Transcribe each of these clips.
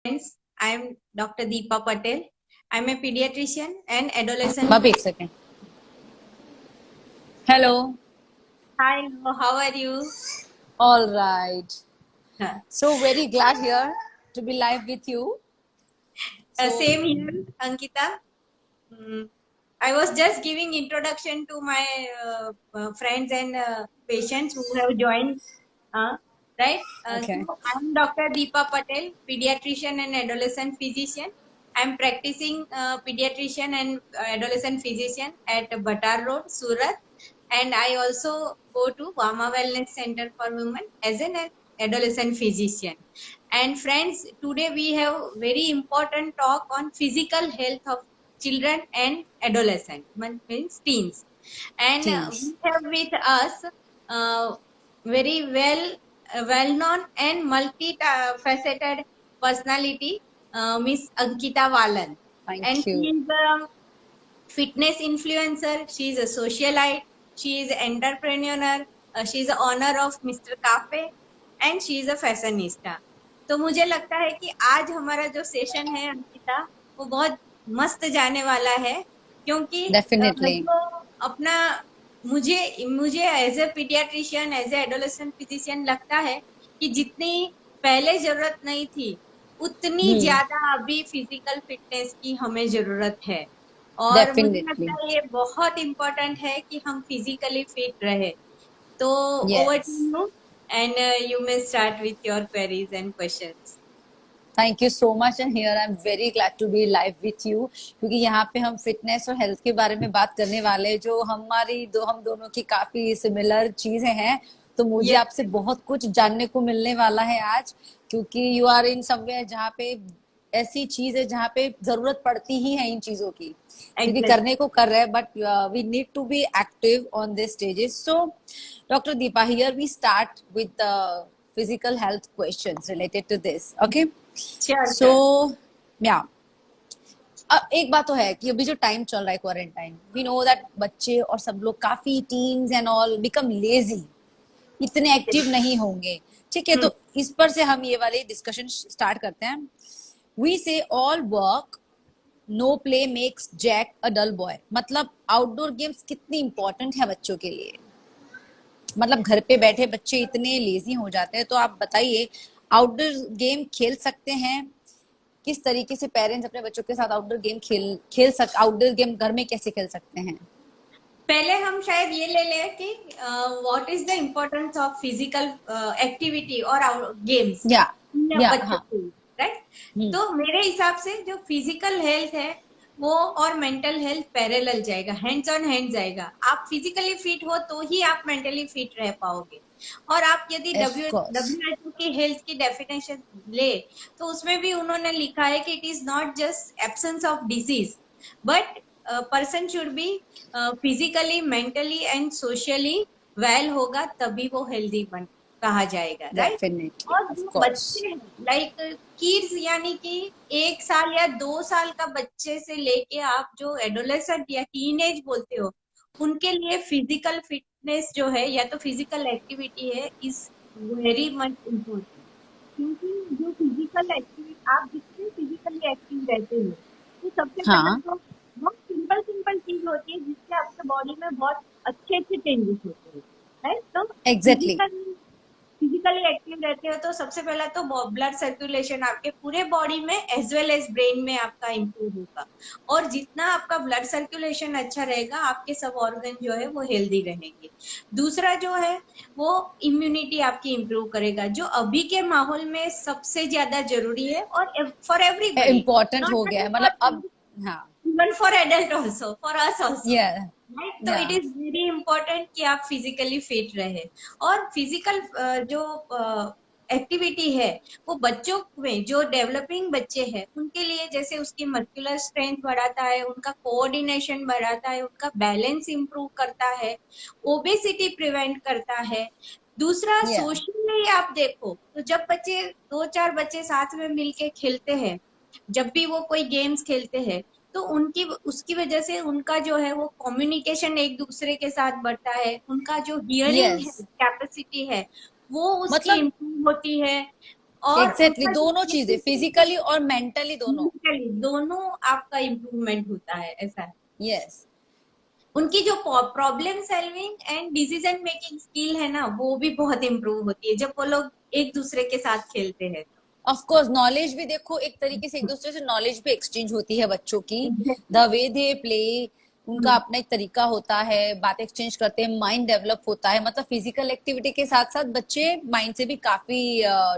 Friends, I am Dr. Deepa Patel. I am a pediatrician and adolescent. भाभी एक second. Hello. Hi, Lo, how are you? All right. Huh. So very glad here to be live with you. So Same here, Ankita. I was just giving introduction to my friends and patients who have joined. Right? okay. So I'm Dr. Deepa Patel, pediatrician and adolescent physician. I'm practicing pediatrician and adolescent physician at Bhatar Road, Surat. And I also go to Vama Wellness Center for Women as an adolescent physician. And friends, today we have very important talk on physical health of children and adolescent, means teens. And Teens. we have with us very well-known and multi-faceted personality, Miss Ankita Walan. And Thank she you. is a fitness influencer, she is a socialite, she is an entrepreneur, she is the owner of Mr. Cafe and she is a fashionista. तो मुझे लगता है कि आज हमारा जो session है अंकिता वो बहुत मस्त जाने वाला है क्योंकि Definitely. जो अपना मुझे मुझे as a paediatrician as a adolescent physician लगता है कि जितनी पहले जरूरत नहीं थी उतनी ज्यादा अभी फिजिकल फिटनेस की हमें जरूरत है और मुझे लगता Definitely. है ये बहुत इम्पोर्टेंट है कि हम फिजिकली फिट रहे तो over to Yes. You and you may start with your queries and questions thank you so much and here I am very glad to be live with you क्योंकि यहाँ पे हम fitness और health के बारे में बात करने वाले हैं जो हम दोनों की काफी सिमिलर चीजें हैं. तो मुझे यस आपसे बहुत कुछ जानने को मिलने वाला है आज क्योंकि यू आर इन समवेयर जहाँ पे ऐसी चीज है जहाँ पे जरूरत पड़ती ही है इन चीजों की क्योंकि एग्जैक्ट करने को कर रहे हैं but we need to be active on this stages. So doctor Deepa here we start with the physical health questions related to this. Okay. Sure So yeah. अब एक बात तो है कि अभी जो टाइम चल रहा है क्वारंटाइन वी नो दैट बच्चे और सब लोग काफी teens and all become lazy, इतने एक्टिव नहीं होंगे. ठीक है, तो इस पर से हम ये वाले डिस्कशन स्टार्ट करते हैं. We say all work no play makes Jack a dull boy. मतलब आउटडोर गेम्स कितनी इंपॉर्टेंट है बच्चों के लिए. मतलब घर पे बैठे बच्चे इतने लेजी हो जाते हैं. तो आप बताइए आउटडोर गेम खेल सकते हैं किस तरीके से पेरेंट्स अपने बच्चों के साथ आउटडोर गेम आउटडोर गेम घर में कैसे खेल सकते हैं. पहले हम शायद ये ले लें कि what is the importance of physical activity और गेम्स या बच्चों हाँ. के लिए, राइट. तो मेरे हिसाब से जो फिजिकल हेल्थ है वो और मेंटल हेल्थ पैरेलल जाएगा, हैंड्स ऑन हैंड जाएगा. आप फिजिकली फिट हो तो ही आप मेंटली फिट रह पाओगे. और आप यदि Of course. WHO की हेल्थ की डेफिनेशन ले तो उसमें भी उन्होंने लिखा है कि it is not just absence of disease but person should be physically mentally and socially well होगा तभी वो हेल्दी बन कहा जाएगा, राइट. Definitely. और Of जो course. बच्चे हैं लाइक किड्स यानी कि 1 साल या 2 साल का बच्चे से लेके आप जो एडोलेसेंट या टीनेज बोलते हो उनके लिए फिजिकल फिटनेस जो है या तो फिजिकल एक्टिविटी है इज वेरी मच इम्पोर्टेंट क्योंकि जो फिजिकल एक्टिविटी आप जितने फिजिकली एक्टिव रहते हो तो सबसे पहला हाँ. तो बहुत सिंपल सिंपल चीज होती है जिससे आपके बॉडी में बहुत अच्छे अच्छे चेंजेस होते हैं, राइट. तो Exactly. फिजिकली एक्टिव रहते हो तो सबसे पहला तो ब्लड सर्कुलेशन आपके पूरे बॉडी में एज वेल एज ब्रेन में आपका इम्प्रूव होगा. और जितना आपका ब्लड सर्कुलेशन अच्छा रहेगा आपके सब ऑर्गन जो है वो हेल्दी रहेंगे. दूसरा जो है वो इम्यूनिटी आपकी इम्प्रूव करेगा जो अभी के माहौल में सबसे ज्यादा जरूरी है और फॉर एवरीबडी, इम्पोर्टेंट हो नॉट गया है. ओनली मतलब अब हाँ. Even for adult also, for us also, या राइट. तो या इट इज वेरी इंपॉर्टेंट कि आप फिजिकली फिट रहे. और फिजिकल जो एक्टिविटी है वो बच्चों में जो डेवलपिंग बच्चे हैं उनके लिए जैसे उसकी मस्कुलर स्ट्रेंथ बढ़ाता है, उनका कोऑर्डिनेशन बढ़ाता है, उनका बैलेंस इंप्रूव करता है, ओबेसिटी प्रिवेंट करता है. दूसरा या सोशली आप देखो तो जब बच्चे 2-4 बच्चे साथ में मिलके खेलते हैं, जब भी वो कोई गेम्स खेलते हैं तो उनकी उसकी वजह से उनका जो है वो कम्युनिकेशन एक दूसरे के साथ बढ़ता है, उनका जो हियरिंग है यस. कैपेसिटी है वो उसकी मतलब इम्प्रूव होती है. और एग्जैक्टली उनका दोनों चीजें, जो फिजिकली और मेंटली दोनों। दोनों आपका इम्प्रूवमेंट होता है, ऐसा है। यस, उनकी जो problem solving and decision making skill है ना, वो भी बहुत इम्प्रूव होती है जब वो लोग एक दूसरे के साथ खेलते हैं। ऑफ कोर्स नॉलेज भी देखो, एक तरीके से एक दूसरे से नॉलेज भी एक्सचेंज होती है बच्चों की। द वे दे प्ले, उनका अपना एक तरीका होता है, बात एक्सचेंज करते हैं, माइंड डेवलप होता है। मतलब फिजिकल एक्टिविटी के साथ साथ बच्चे माइंड से भी काफी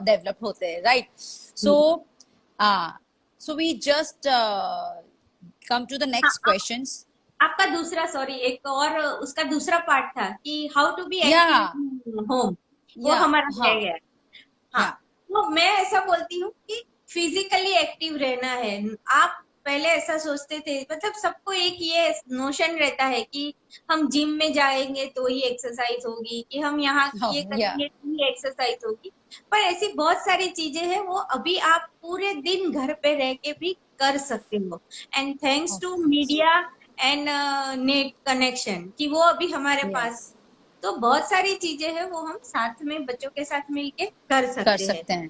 डेवलप होते हैं, right? So so we just come to the हाँ, नेक्स्ट क्वेश्चंस। आपका दूसरा, सॉरी, एक और उसका दूसरा पार्ट था कि हाउ टू बी या एक्टिव इन होम, वो या हमारा हाँ रह गया। हाँ, या तो मैं ऐसा बोलती हूँ कि फिजिकली एक्टिव रहना है। आप पहले ऐसा सोचते थे, मतलब सबको एक ये नोशन रहता है कि हम जिम में जाएंगे तो ही एक्सरसाइज होगी, कि हम यहाँ ये या करेंगे तो ही एक्सरसाइज होगी। पर ऐसी बहुत सारी चीजें हैं वो अभी आप पूरे दिन घर पे रह के भी कर सकते हो, and thanks of to course. Media and net connection, कि वो अभी हमारे पास। यस, तो बहुत सारी चीजें हैं वो हम साथ में बच्चों के साथ मिलके कर कर सकते हैं। सकते हैं।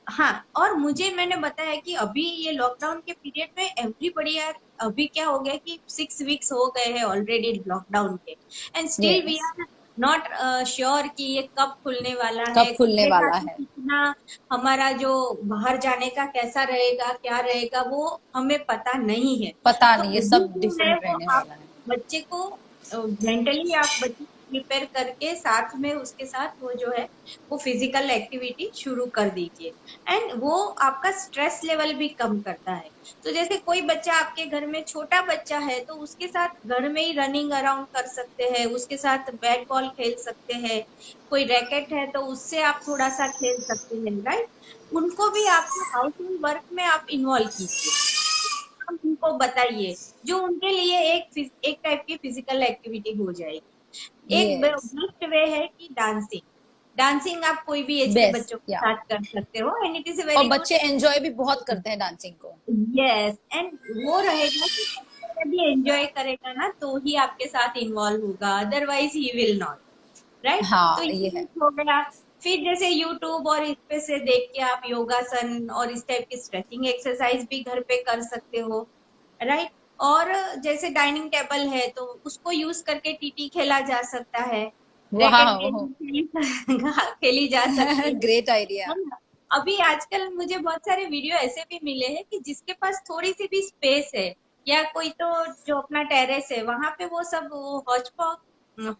हाँ, और मुझे मैंने बताया कि अभी ये लॉकडाउन के पीरियड में एवरीबडी यार, अभी क्या हो गया कि 6 वीक्स हो गए हैं ऑलरेडी लॉकडाउन के, and still we yes, are not sure कि ये कब खुलने वाला कब है, खुलने खुलेगा वाला तो है कितना, हमारा जो बाहर जाने का कैसा रहेगा, क्या रहेगा, वो हमें पता नहीं है। पता तो नहीं, ये अभी सब जो है डिफरेंट वो रहने आप वाला है। बच्चे को मेंटली, आप बच्चे को प्रिपेयर करके साथ में उसके साथ वो जो है वो फिजिकल एक्टिविटी शुरू कर दीजिए, एंड वो आपका स्ट्रेस लेवल भी कम करता है। तो जैसे कोई बच्चा आपके घर में छोटा बच्चा है तो उसके साथ घर में ही रनिंग अराउंड कर सकते हैं, उसके साथ बैट बॉल खेल सकते हैं, कोई रैकेट है तो उससे आप थोड़ा सा खेल सकते हैं, राइट? उनको भी आपके हाउस होल्ड वर्क में आप इन्वॉल्व कीजिए, आप उनको बताइए, जो उनके लिए एक टाइप की फिजिकल एक्टिविटी हो जाएगी। एक यस, बेस्ट वे है कि डांसिंग। डांसिंग आप कोई भी एज के बेस्ट बच्चों के या। साथ कर सकते हो, एंड इट इज अ और वेरी बच्चे गुड। एंजॉय भी बहुत करते हैं डांसिंग को। यस, एंड वो रहेगा कि बच्चा भी एंजॉय करेगा ना तो ही आपके साथ इन्वॉल्व होगा, otherwise he will not, right? तो हाँ ये ये है। एक हो गया। फिर जैसे यूट्यूब और इस पे से देख के आप योगासन और इस टाइप की स्ट्रेचिंग एक्सरसाइज भी घर पे कर सकते हो, राइट? और जैसे डाइनिंग टेबल है तो उसको यूज करके टीटी खेला जा सकता है, रैकेट वाह, गेम खेली जा सकती ग्रेट आइडिया। है ना? अभी आजकल मुझे बहुत सारे वीडियो ऐसे भी मिले हैं कि जिसके पास थोड़ी सी भी स्पेस है, या कोई तो जो अपना टेरेस है वहां पे वो सब वो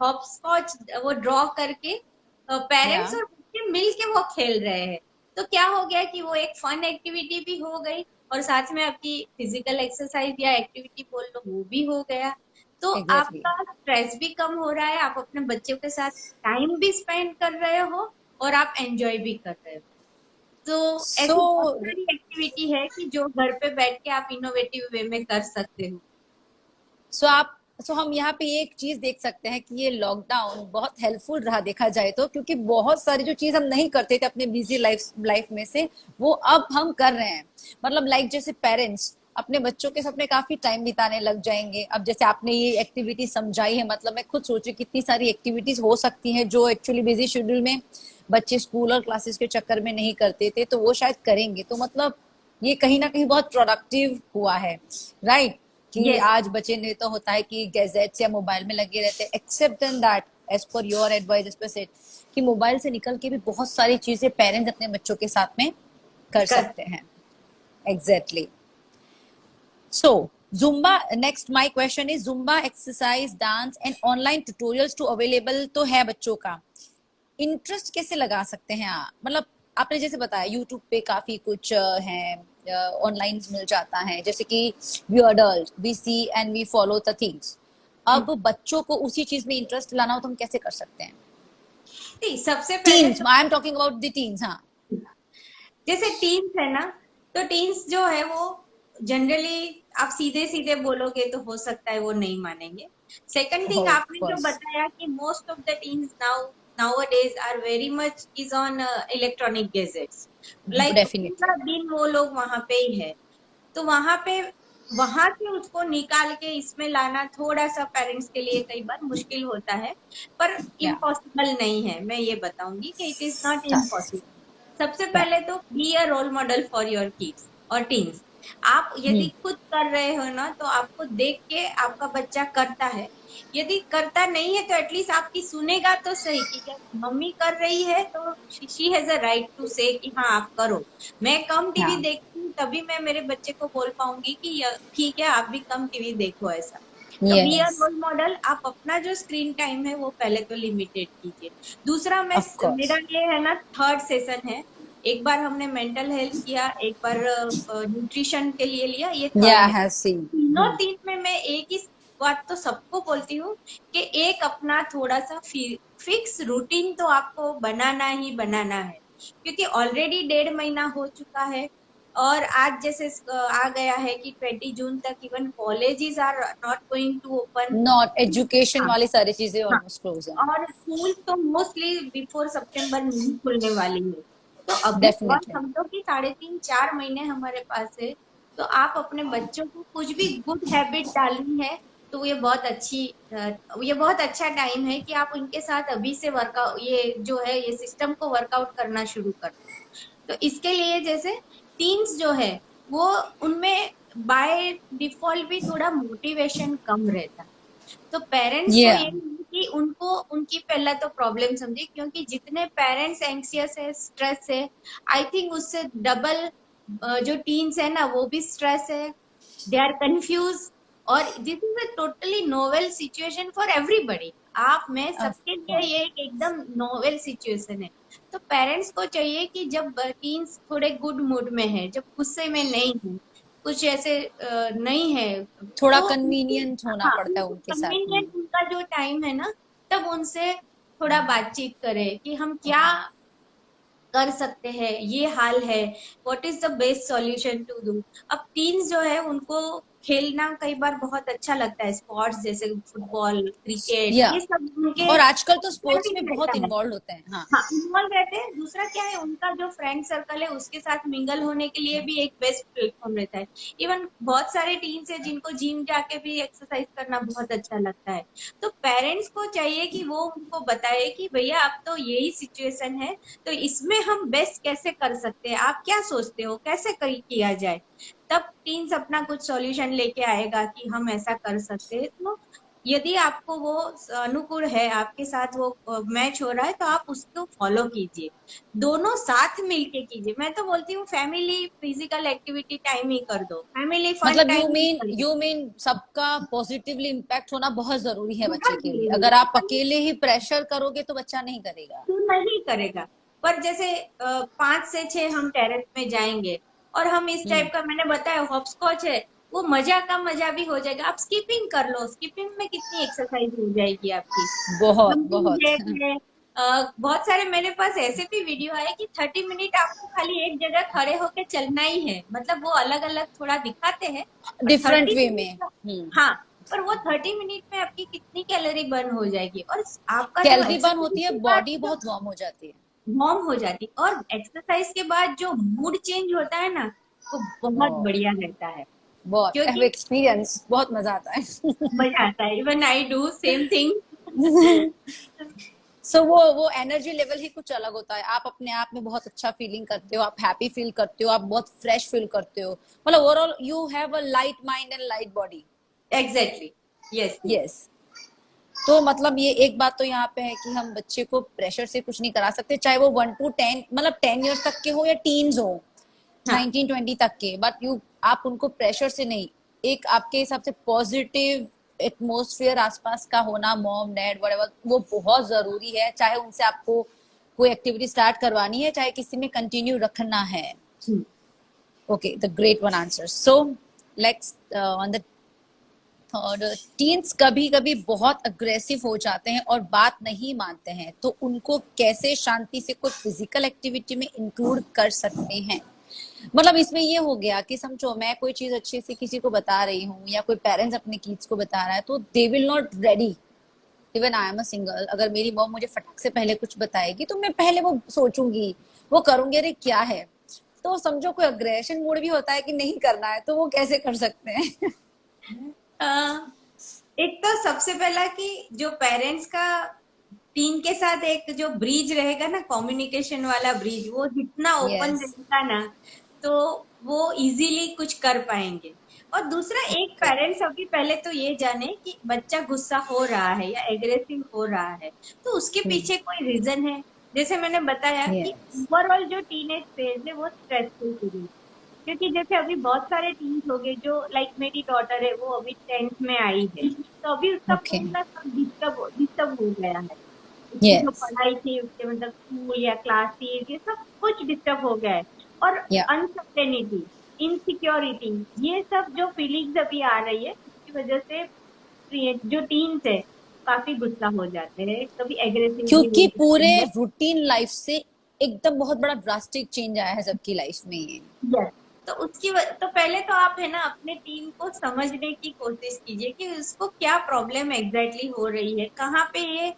हॉप स्कॉच वो ड्रॉ करके या पेरेंट्स और बच्चे मिल के वो खेल रहे हैं। तो क्या हो गया कि वो एक फन एक्टिविटी भी हो गई, और साथ में आपकी फिजिकल एक्सरसाइज या एक्टिविटी बोल लो वो भी हो गया। तो एग्जैक्टली। आपका स्ट्रेस भी कम हो रहा है, आप अपने बच्चों के साथ टाइम भी स्पेंड कर रहे हो, और आप एंजॉय भी कर रहे हो। तो सो ऐसी बहुत सारी एक्टिविटी है कि जो घर पे बैठ के आप इनोवेटिव वे में कर सकते हो। सो आप सो हम यहाँ पे एक चीज देख सकते हैं कि ये लॉकडाउन बहुत हेल्पफुल रहा देखा जाए तो, क्योंकि बहुत सारी जो चीज हम नहीं करते थे अपने बिजी लाइफ में से, वो अब हम कर रहे हैं। मतलब लाइक जैसे पेरेंट्स अपने बच्चों के साथ में काफी टाइम बिताने लग जाएंगे। अब जैसे आपने ये एक्टिविटी समझाई है, मतलब मैं खुद सोची कितनी सारी एक्टिविटीज हो सकती हैं जो एक्चुअली बिजी शेड्यूल में बच्चे स्कूल और क्लासेस के चक्कर में नहीं करते थे, तो वो शायद करेंगे। तो मतलब ये कहीं ना कहीं बहुत प्रोडक्टिव हुआ है, राइट? कि यस, आज बच्चे ने तो होता है कि गैजेट्स या मोबाइल में लगे रहते हैं, except then that as per your advice as per set कि मोबाइल से निकल के भी बहुत सारी चीजें पेरेंट्स अपने बच्चों के साथ में कर कर सकते हैं। Exactly. So Zumba, next my question is Zumba exercise, dance and online tutorials to available तो है बच्चों का, इंटरेस्ट कैसे लगा सकते हैं आप? मतलब आपने जैसे बताया यूट्यूब पे काफी कुछ है, ऑनलाइन मिल जाता है, जैसे कि we adult we see and we follow the things. अब बच्चों को उसी चीज में इंटरेस्ट लाना हो तो हम कैसे कर सकते हैं? नहीं, सबसे पहले टीन्स, तो I am talking about the teens. हाँ जैसे टीन्स है ना, तो टीन्स जो है वो जनरली आप सीधे सीधे बोलोगे तो हो सकता है वो नहीं मानेंगे। सेकंड थिंग, ऑफ आपने जो कोर्स, बताया कि most of the teens nowadays are very much is on electronic gadgets, like definitely. पूरा दिन वो लोग वहां पे ही है। तो वहां से उसको निकाल के इसमें लाना थोड़ा सा पेरेंट्स के लिए कई बार मुश्किल होता है, पर या इम्पॉसिबल नहीं है, मैं ये बताऊंगी कि इट इज नॉट इम्पॉसिबल। सबसे या पहले तो be a role model for your kids और टीन्स। आप यदि खुद कर रहे हो ना, तो आपको देख के आपका बच्चा करता है। यदि करता नहीं है तो एटलीस्ट आपकी सुनेगा तो सही कि क्या मम्मी कर रही है, तो she has a right to say कि हाँ आप करो। मैं कम या टीवी देखती हूँ तभी मैं मेरे बच्चे को बोल पाऊंगी कि ठीक है आप भी कम टीवी देखो ऐसा। तो be are yes, role model. आप अपना जो स्क्रीन टाइम है वो पहले तो लिमिटेड कीजिए। दूसरा ऑफ कोर्स, मेरा ये है ना, थर्ड सेशन है। एक बार हमने मेंटल हेल्थ किया, एक बार न्यूट्रिशन के लिए लिया, ये या थर्ड है। Have seen. तीनों तीन में मैं एक ही बात तो सबको बोलती हूँ कि एक अपना थोड़ा सा फिक्स रूटीन तो आपको बनाना ही बनाना है, क्योंकि ऑलरेडी 1.5 महीना हो चुका है। और आज जैसे आ गया है कि 20 जून तक even colleges are not going to open. Not education हाँ, वाली सारी चीजें हाँ। ऑलमोस्ट क्लोज हैं। और स्कूल तो मोस्टली बिफोर सितंबर नहीं खुलने वाली है। तो अभी और डेफिनेटली। समझो कि 3.5-4 महीने हमारे पास है। तो आप अपने बच्चों को कुछ भी गुड हैबिट डालनी है, तो ये बहुत अच्छा टाइम है कि आप उनके साथ अभी से वर्कआउट, ये जो है ये सिस्टम को वर्कआउट करना शुरू कर दो। तो इसके लिए जैसे टीन्स जो है वो, उनमें बाय डिफॉल्ट भी थोड़ा मोटिवेशन कम रहता है। तो पेरेंट्स को या ये है कि उनको उनकी पहला तो प्रॉब्लम समझे, क्योंकि जितने पेरेंट्स एंक्सियस है, स्ट्रेस है, आई थिंक उससे डबल जो टीन्स है ना वो भी स्ट्रेस है। They are confuse. और this is a totally novel situation for everybody. आप मैं ऑफ सबके लिए ये कोर्स। एक एकदम नोवेल सिचुएशन है। तो पेरेंट्स को चाहिए कि जब टीन्स थोड़े गुड मूड में है, जब गुस्से में नहीं है, कुछ ऐसे नहीं है, थोड़ा तो उनको, कन्वीनियंट होना हाँ पड़ता है उनको उनके साथ में। कन्वीनियंट उनका जो टाइम है ना, तब उनसे थोड़ा बातचीत करें कि हम क्या कर सकते हैं, ये हाल है, what is the best solution to do. अब टीन्स जो है उनको खेलना कई बार बहुत अच्छा लगता है, स्पोर्ट्स जैसे फुटबॉल, क्रिकेट, या ये सब उनके और आजकल तो स्पोर्ट्स में हैबिट बहुत रहता है। इन्वॉल्व होते हैं। हाँ, हाँ, इन्वॉल्व रहते हैं। दूसरा क्या है, उनका जो फ्रेंड सर्कल है उसके साथ मिंगल होने के लिए भी एक बेस्ट प्लेटफॉर्म रहता है। इवन बहुत सारे टीम्स है जिनको जिम जाके भी एक्सरसाइज करना बहुत अच्छा लगता है। तो पेरेंट्स को चाहिए कि वो उनको बताए कि भैया अब तो यही सिचुएशन है, तो इसमें हम बेस्ट कैसे कर सकते हैं, आप क्या सोचते हो कैसे किया जाए। तब टीम्स अपना कुछ सॉल्यूशन लेके आएगा कि हम ऐसा कर सकते हैं। तो यदि आपको वो अनुकूल है, आपके साथ वो मैच हो रहा है, तो आप उसको फॉलो कीजिए। दोनों साथ मिलके कीजिए। मैं तो बोलती हूँ फैमिली फिजिकल एक्टिविटी टाइम ही कर दो, फैमिली फन मतलब टाइम ही कर दो। यू मीन सबका पॉजिटिवली इम्पैक्ट होना बहुत जरूरी है बच्चे बहुत के लिए। जरूरी अगर आप है। अकेले ही प्रेशर करोगे तो बच्चा नहीं करेगा। तो नहीं करेगा। पर जैसे 5 से 6 हम टेरेस में जाएंगे, और हम इस हम्म। टाइप का, मैंने बताया हॉपस्कॉच है, वो मजा का मजा भी हो जाएगा। आप स्कीपिंग कर लो, स्कीपिंग में कितनी एक्सरसाइज हो जाएगी आपकी। बहुत जंपिंग बहुत। जैक है। बहुत सारे मेरे पास ऐसे भी वीडियो है कि 30 मिनट आपको खाली एक जगह खड़े होके चलना ही है। मतलब वो अलग अलग थोड़ा दिखाते हैं, पर डिफरेंट थर्टी वे में। मिनट हाँ, पर वो 30 मिनट में आपकी कितनी कैलोरी बर्न हो जाएगी, और आपका जो कैलोरी बर्न एक्सरसाइज होती है, के बाद बॉडी जो बहुत वार्म हो जाती है। वार्म हो जाती, और एक्सरसाइज के बाद जो मूड चेंज होता है ना, वो बहुत बहुत बढ़िया रहता है। बहुत हैव क्योंकि एक्सपीरियंस, बहुत मजा आता है। मजा आता है। Even I do same thing. So वो एनर्जी लेवल ही कुछ अलग होता है। आप अपने आप में बहुत अच्छा फीलिंग करते हो, आप हैप्पी फील करते हो, आप बहुत फ्रेश फील करते हो। मतलब overall you have a light mind and light body. Exactly. Yes. Yes. तो मतलब ये एक बात तो यहाँ पे है कि हम बच्चे को प्रेशर से कुछ नहीं करा सकते, चाहे वो 1 to 10 मतलब 10 years तक के हो या टीन्स हो, हाँ। 19-20 तक के। बट यू आप उनको प्रेशर से नहीं, एक आपके हिसाब से पॉजिटिव एटमोस्फियर आसपास का होना, मॉम डैड वटेवर, वो बहुत जरूरी है। चाहे उनसे आपको कोई एक्टिविटी स्टार्ट करवानी है, चाहे किसी में कंटिन्यू रखना है। Hmm. Okay, the great one answer. So let's on the third, teens कभी कभी बहुत अग्रेसिव हो जाते हैं और बात नहीं मानते हैं, तो उनको कैसे शांति से कोई फिजिकल एक्टिविटी में इंक्लूड कर सकते हैं। मतलब इसमें ये हो गया कि समझो मैं कोई चीज अच्छे से किसी को बता रही हूँ, या कोई पेरेंट्स अपने किड्स को बता रहा है, तो they will not ready. Even I am a single, अगर मेरी मॉम मुझे फटक से पहले कुछ बताएगी तो मैं पहले वो सोचूंगी, वो करूंगी, अरे क्या है। तो समझो कोई अग्रेशन मूड भी होता है कि नहीं करना है, तो वो कैसे कर सकते हैं। अ, एक तो सबसे पहला कि जो पेरेंट्स का टीन के साथ एक जो ब्रिज रहेगा ना, कम्युनिकेशन वाला ब्रिज, वो जितना ओपन यस, रहेगा ना, तो वो इजीली कुछ कर पाएंगे। और दूसरा, एक पेरेंट्स अभी पहले तो ये जाने कि बच्चा गुस्सा हो रहा है या एग्रेसिव हो रहा है, तो उसके पीछे कोई रीजन है। जैसे मैंने बताया कि यस, ओवरऑल जो टीनेज फेज है वो स्ट्रेसफुल पीरियड, क्योंकि जैसे अभी बहुत सारे टीन्स हो गए जो, लाइक मेरी डॉटर है, वो अभी 10th में आई है, तो अभी उसका ओके, पूरा सब डिस्टर्ब डिस्टर्ब हो गया है। उसकी जो यस, पढ़ाई थी, उसके मतलब स्कूल या क्लासेस, ये सब कुछ डिस्टर्ब हो गया है। और या अनसर्टेनिटी, इनसिक्योरिटी, ये सब जो फीलिंग्स अभी आ रही है, उसकी वजह से जो टीन्स है काफी गुस्सा हो जाते हैं, कभी एग्रेसिव भी हो क्योंकि जाते पूरे हैं। रूटीन लाइफ से एकदम बहुत बड़ा ड्रास्टिक चेंज आया है सबकी लाइफ में ये। यस। तो तो पहले तो आप है ना अपने टीम को समझने की कोशिश कीजिए कि उसको क्या प्रॉब्लम एग्जैक्टली हो रही है, कहाँ पे ये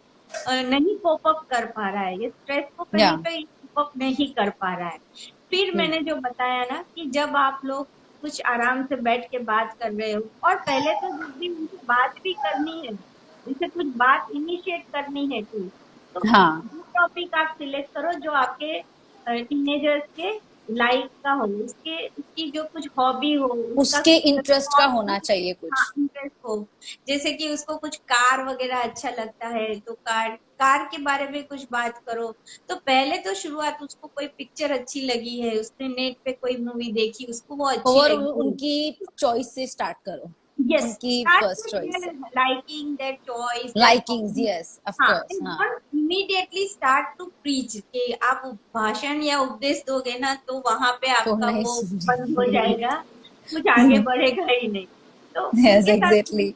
नहीं कोप अप कर पा रहा है, ये स्ट्रेस को या कहीं पे कोप अप नहीं कर पा रहा है। फिर मैंने जो बताया ना कि जब आप लोग कुछ आराम से बैठ के बात कर रहे हो, और पहले तो जब भी उनसे बात भी करनी है, उनसे कुछ बात इनिशिएट करनी है कोई, तो हाँ, टॉपिक आप सिलेक्ट करो जो आपके टीनेजर्स के लाइफ का हो, उसके उसकी जो कुछ हॉबी हो, उसका उसके इंटरेस्ट का शौक हो। होना चाहिए हाँ, कुछ। इंटरेस्ट हो। जैसे कि उसको कुछ कार वगैरह अच्छा लगता है, तो कार कार के बारे में कुछ बात करो। तो पहले तो शुरुआत, उसको कोई पिक्चर अच्छी लगी है, उसने नेट पे कोई मूवी देखी, उसको वो अच्छी और लगी है। उनकी चॉइस से स्टार्ट करो, Yes, उनकी start first with choice their से। liking, their choice, their likings, hobby. Yes, of हाँ, कोर्स, and हाँ। don't immediately start to preach कि आप भाषण या उपदेश दोगे ना, तो वहां पे तो आपका नहीं वो बंद हो समझेंगे। जाएगा, कुछ आगे बढ़ेगा ही नहीं। तो यस, उनके साथ एग्जैक्टली।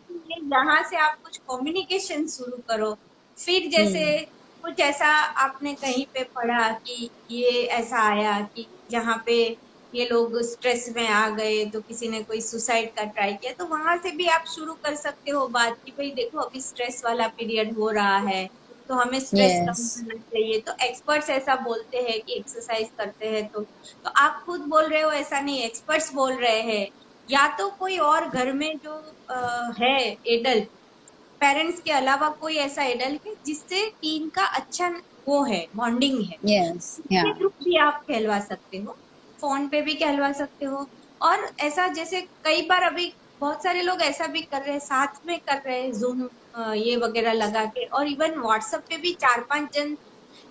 यहाँ से आप कुछ कम्युनिकेशन शुरू करो। फिर जैसे हम्म, कुछ ऐसा आपने कहीं पे पढ़ा कि ये ऐसा आया कि जहाँ पे ये लोग स्ट्रेस में आ गए, तो किसी ने कोई सुसाइड का ट्राई किया, तो वहां से भी आप शुरू कर सकते हो बात कि भाई देखो अभी स्ट्रेस वाला पीरियड हो रहा है, तो हमें स्ट्रेस यस, कम करना चाहिए। तो एक्सपर्ट्स ऐसा बोलते हैं कि एक्सरसाइज करते हैं, तो आप खुद बोल रहे हो ऐसा नहीं, एक्सपर्ट्स बोल रहे हैं। या तो कोई और घर में जो है एडल्ट, पेरेंट्स के अलावा कोई ऐसा एडल्ट है जिससे टीम का अच्छा वो है, बॉन्डिंग है, यस, या उसके थ्रू भी आप कहलवा सकते हो, फोन पे भी कहलवा सकते हो। और ऐसा जैसे कई बार अभी बहुत सारे लोग ऐसा भी कर रहे हैं, साथ में कर रहे हैं, जूम ये वगैरह लगा के, और इवन व्हाट्सएप पे भी 4-5 जन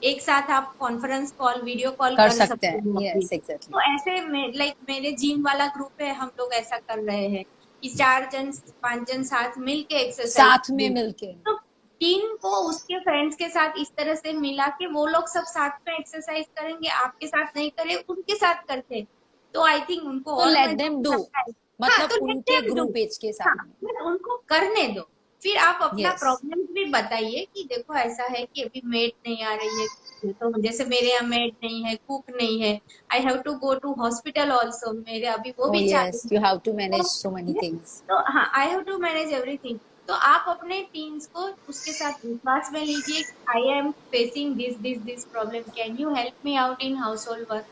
एक साथ आप कॉन्फ्रेंस कॉल, वीडियो कॉल कर कर सकते सकते हैं, हो अपनी। Yes, exactly. तो ऐसे में लाइक मेरे जिम वाला ग्रुप है, हम लोग ऐसा कर रहे हैं कि 4-5 जन साथ मिल के एक्सरसाइज साथ में करें। मिलके। तो टीम को उसके फ्रेंड्स के साथ इस तरह से मिला के वो लोग सब साथ में एक्सरसाइज करेंगे, आपके साथ नहीं करे, उनके साथ करते, तो आई थिंक उनको तो और लेट देम डू, मजा आता है। हाँ, मतलब तो लेट उनके देम डू। ग्रुप एज के हाँ, सामने। बस उनको करने दो। फिर आप अपना यस, प्रॉब्लम भी बताइए कि देखो ऐसा है कि अभी मेड नहीं आ रही है, तो जैसे मेरे यहाँ मेड नहीं है, कुक नहीं है, I have to go to hospital also, मेरे अभी वो ओ भी चालू यस, है। यू हैव टू मैनेज तो सो मेनी थिंग्स। तो हाँ, I have to manage everything. तो आप अपने टीम्स को उसके साथ विश्वास में लीजिए, I am facing this this this problem, can you help me out in house hold work.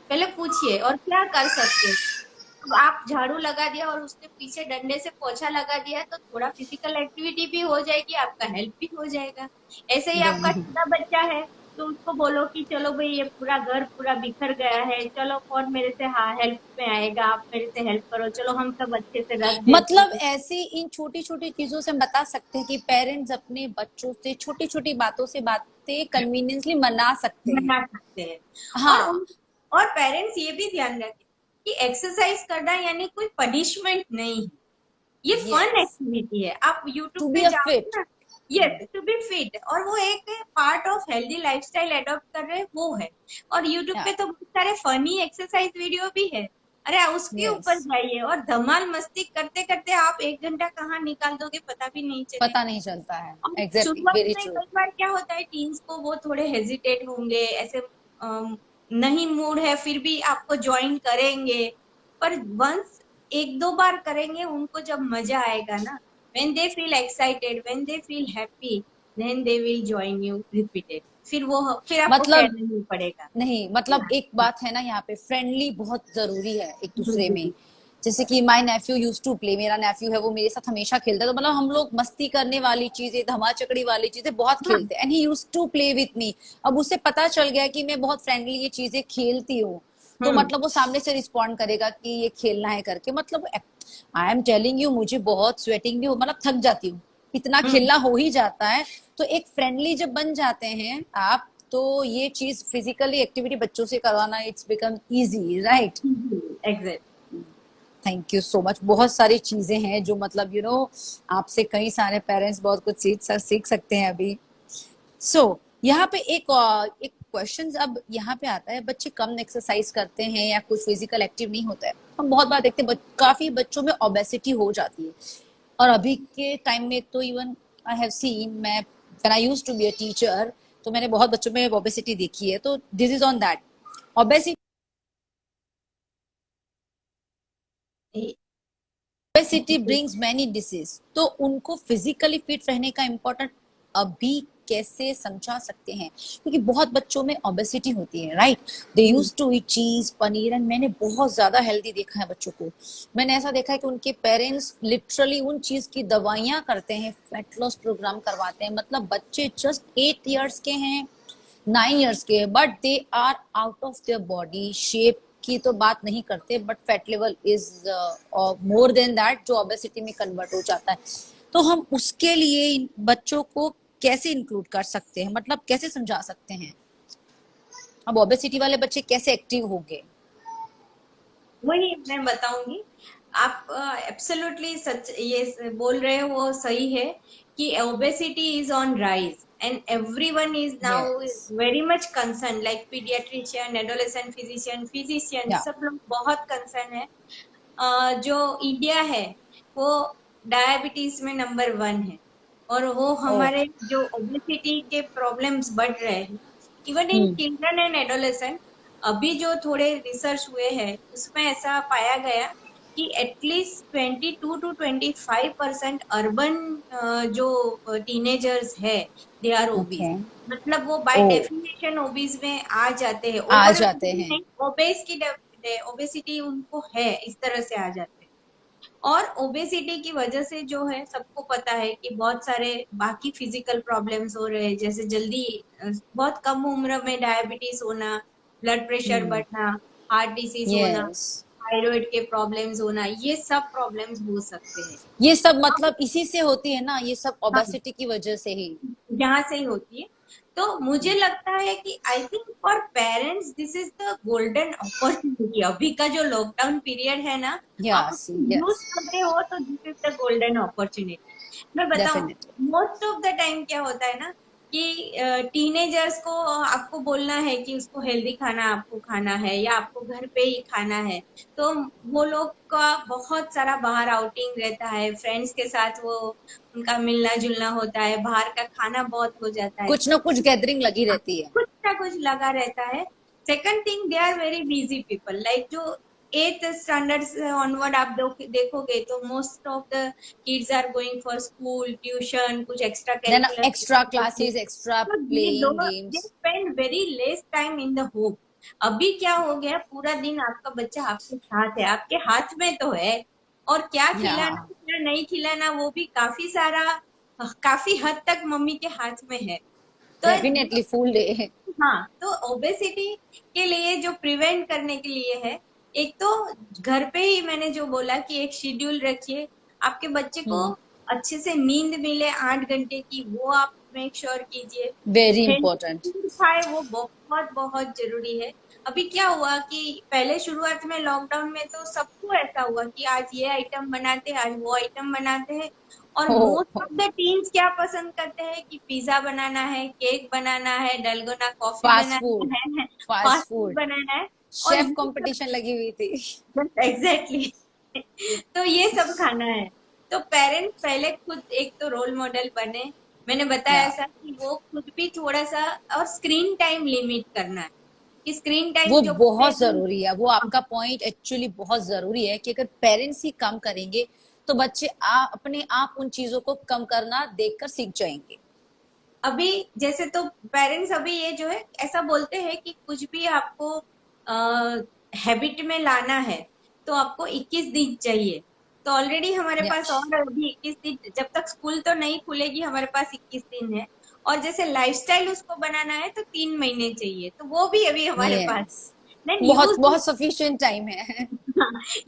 पहले पूछिए और क्या कर सकते हैं। अब आप झाड़ू लगा दिया और उसके पीछे डंडे से पोछा लगा दिया, तो थोड़ा फिजिकल एक्टिविटी भी हो जाएगी, आपका हेल्प भी हो जाएगा। ऐसे ही आपका दोनों। छोटा बच्चा है, तो उसको बोलो कि चलो भाई ये पूरा घर पूरा बिखर गया है, चलो कौन मेरे से हाँ हेल्प में आएगा, आप मेरे से हेल्प करो, चलो हम सब अच्छे से रख देते मतलब हैं। ऐसे इन छोटी छोटी चीजों से हम बता सकते हैं कि पेरेंट्स अपने बच्चों से छोटी छोटी बातों से बातें कन्वीनियंसली मना सकते हैं। बना सकते हैं। और हाँ, और पेरेंट्स ये भी ध्यान रखें कि एक्सरसाइज करना यानी कोई पनिशमेंट नहीं है, ये फन यस, एक्टिविटी है। आप यूट्यूब टू पे बी अ जाओगे फिट। ना, यस, टू बी फिट, और वो एक part of healthy lifestyle adopt कर रहे हैं, वो है। और यूट्यूब या पे तो बहुत सारे फनी एक्सरसाइज वीडियो भी है, अरे उसके यस, ऊपर जाइए और धमाल मस्ती करते करते आप 1 घंटा कहाँ निकाल दोगे पता भी नहीं पता चलेगा। नहीं चलता है। और एग्जैक्टली, शुरुआत वेरी में ट्रू। कई बार क्या होता है, टीन्स को वो थोड़े हेजिटेट होंगे, ऐसे नहीं मूड है, फिर भी आपको ज्वाइन करेंगे। पर वंस 1-2 बार करेंगे, उनको जब मजा आएगा ना, when they feel excited, when they feel happy, then they will join you repeated। फिर आपको मतलब कहना नहीं पड़ेगा। नहीं, मतलब एक बात है ना, यहाँ पे फ्रेंडली बहुत जरूरी है एक दूसरे में। जैसे कि my nephew use to play, मेरा नेफ्यू है वो मेरे साथ हमेशा खेलता है, तो मतलब हम लोग मस्ती करने वाली चीजें, धमाचकड़ी वाली चीजें बहुत हाँ। खेलते हैं, and he use to play with me. अब उसे पता चल गया कि मैं बहुत फ्रेंडली ये चीजें खेलती हूँ, तो हम्म। मतलब वो सामने से रिस्पॉन्ड करेगा कि ये खेलना है करके। मतलब आई एम टेलिंग यू, मुझे बहुत स्वेटिंग भी हो, मतलब थक जाती हूँ, इतना हम्म। खेलना हो ही जाता है। तो एक फ्रेंडली जब बन जाते हैं आप, तो ये चीज फिजिकली एक्टिविटी बच्चों से करवाना it's become easy, right. Exact. Thank you so much. बहुत सारी चीजें हैं जो मतलब आपसे कई सारे पेरेंट्स बहुत कुछ सीख सकते हैं अभी। यहाँ पे एक क्वेश्चन अब यहाँ पे आता है, बच्चे कम एक्सरसाइज करते हैं या कुछ फिजिकल एक्टिव नहीं होता है, हम बहुत बार देखते हैं काफी बच्चों में ओबेसिटी हो जाती है। और अभी के टाइम में तो इवन आई हैव सीन, मैं when I used to be a teacher, तो मैंने बहुत बच्चों में ओबेसिटी देखी है। तो this is on that, obesity brings many disease. तो उनको फिजिकली फिट रहने का इम्पोर्टेंट अभी कैसे समझा सकते हैं, क्योंकि बहुत बच्चों में ओबेसिटी होती है, right. They use to eat cheese, paneer, and मैंने बहुत ज्यादा हेल्दी देखा है बच्चों को। मैंने ऐसा देखा है कि उनके पेरेंट्स लिटरली उन चीज की दवाइयां करते हैं, फैट लॉस प्रोग्राम करवाते हैं, मतलब बच्चे जस्ट 8 years के हैं, 9 years के, but they are out of their body shape की तो बात नहीं करते, but fat level is more than that, जो ओबेसिटी में कन्वर्ट हो जाता है। तो हम उसके लिए इन बच्चों को कैसे इंक्लूड कर सकते हैं, मतलब कैसे समझा सकते हैं, अब ओबेसिटी वाले बच्चे कैसे एक्टिव होंगे। वही मैं बताऊंगी। आप एब्सोल्युटली सच ये बोल रहे हो, वो सही है कि obesity is on rise and everyone is now yes, very much concern, like paediatrician, adolescent physician या सब लोग बहुत कंसर्न है। जो इंडिया है वो डायबिटीज में नंबर 1 है, और वो ओ, हमारे जो ओबेसिटी के प्रॉब्लम्स बढ़ रहे हैं even in hmm, children and adolescent. अभी जो थोड़े रिसर्च हुए हैं उसमें ऐसा पाया गया कि एटलीस्ट 22 to 25% अर्बन जो टीनेजर्स है दे आर ओके, ओबीज। मतलब वो बाय ओ, डेफिनेशन ओबीज में आ जाते हैं, आ ओवर जाते हैं। नहीं, ओबेस की ओबेसिटी उनको है, इस तरह से आ जाते हैं। और ओबेसिटी की वजह से जो है सबको पता है कि बहुत सारे बाकी फिजिकल प्रॉब्लम्स हो रहे हैं, जैसे जल्दी बहुत कम उम्र में डायबिटीज होना, ब्लड प्रेशर बढ़ना, हार्ट डिसीज होना, यस, थायराइड के प्रॉब्लम्स होना, ये सब प्रॉब्लम्स हो सकते हैं। ये सब मतलब इसी से होती है ना, ये सब हाँ, ओबेसिटी की वजह से ही। यहाँ से ही होती है। तो मुझे लगता है कि I think for parents this is the golden opportunity. अभी का जो लॉकडाउन पीरियड है ना, आप यस, उसको यूज यस, करते हो तो this is the golden opportunity. मैं बताऊं, definitely. Most of the time क्या होता है ना कि टीनेजर्स को आपको बोलना है कि उसको हेल्दी खाना आपको खाना है या आपको घर पे ही खाना है, तो वो लोग का बहुत सारा बाहर आउटिंग रहता है, फ्रेंड्स के साथ वो उनका मिलना जुलना होता है, बाहर का खाना बहुत हो जाता है, कुछ ना कुछ गैदरिंग लगी रहती है। कुछ ना कुछ लगा रहता है। Second thing, they are very busy people, like जो 8th स्टैंडर्ड से ऑनवर्ड आप देखोगे तो most of the kids are going for school, tuition, कुछ extra then curricular extra classes, extra तो playing the games. Spend very less time in the home. अभी क्या हो गया, पूरा दिन आपका बच्चा आपके साथ है, आपके हाथ में तो है, और क्या या खिलाना क्या नहीं खिलाना वो भी काफी सारा, काफी हद तक मम्मी के हाथ में है। तो डेफिनेटली फुल डे। हाँ, तो ओबेसिटी के लिए जो प्रिवेंट करने के लिए है, एक तो घर पे ही मैंने जो बोला कि एक शेड्यूल रखिए, आपके बच्चे को अच्छे से नींद मिले 8 घंटे की, वो आप मेक श्योर कीजिए। Very healthy important. फूड खाए, वो बहुत बहुत जरूरी है। अभी क्या हुआ कि पहले शुरुआत में लॉकडाउन में तो सबको ऐसा हुआ कि आज ये आइटम बनाते हैं, आज वो आइटम बनाते हैं, और हो, मोस्ट ऑफ द टीन्स क्या पसंद करते हैं कि पिज्जा बनाना है, केक बनाना है, डलगोना कॉफी फास्ट फूड, बनाना है, फास्ट फास्ट फूड फूड, बनाना है, और शेफ ये सब कंपटीशन लगी हुई थी। एग्जैक्टली तो ये सब खाना है। तो पेरेंट्स पहले खुद एक तो रोल मॉडल बने। मैंने बताया या ऐसा कि वो खुद भी थोड़ा सा, और स्क्रीन टाइम लिमिट करना है कि स्क्रीन टाइम वो जो पूरे बहुत दिन। जरूरी है, वो आपका पॉइंट एक्चुअली बहुत जरूरी है कि अगर पेरेंट्स ही कम करेंगे तो बच्चे अपने आप उन चीजों को कम करना देखकर सीख जाएंगे। अभी जैसे तो पेरेंट्स अभी ये जो है ऐसा बोलते हैं कि कुछ भी आपको हैबिट में लाना है तो आपको 21 दिन चाहिए। तो ऑलरेडी हमारे पास Yes. और अभी 21 दिन, जब तक स्कूल तो नहीं खुलेगी हमारे पास 21 दिन है। और जैसे लाइफस्टाइल उसको बनाना है तो 3 महीने चाहिए, तो वो भी अभी हमारे पास। Yes. देन बहुत यूज बहुत सफिशिएंट टाइम है।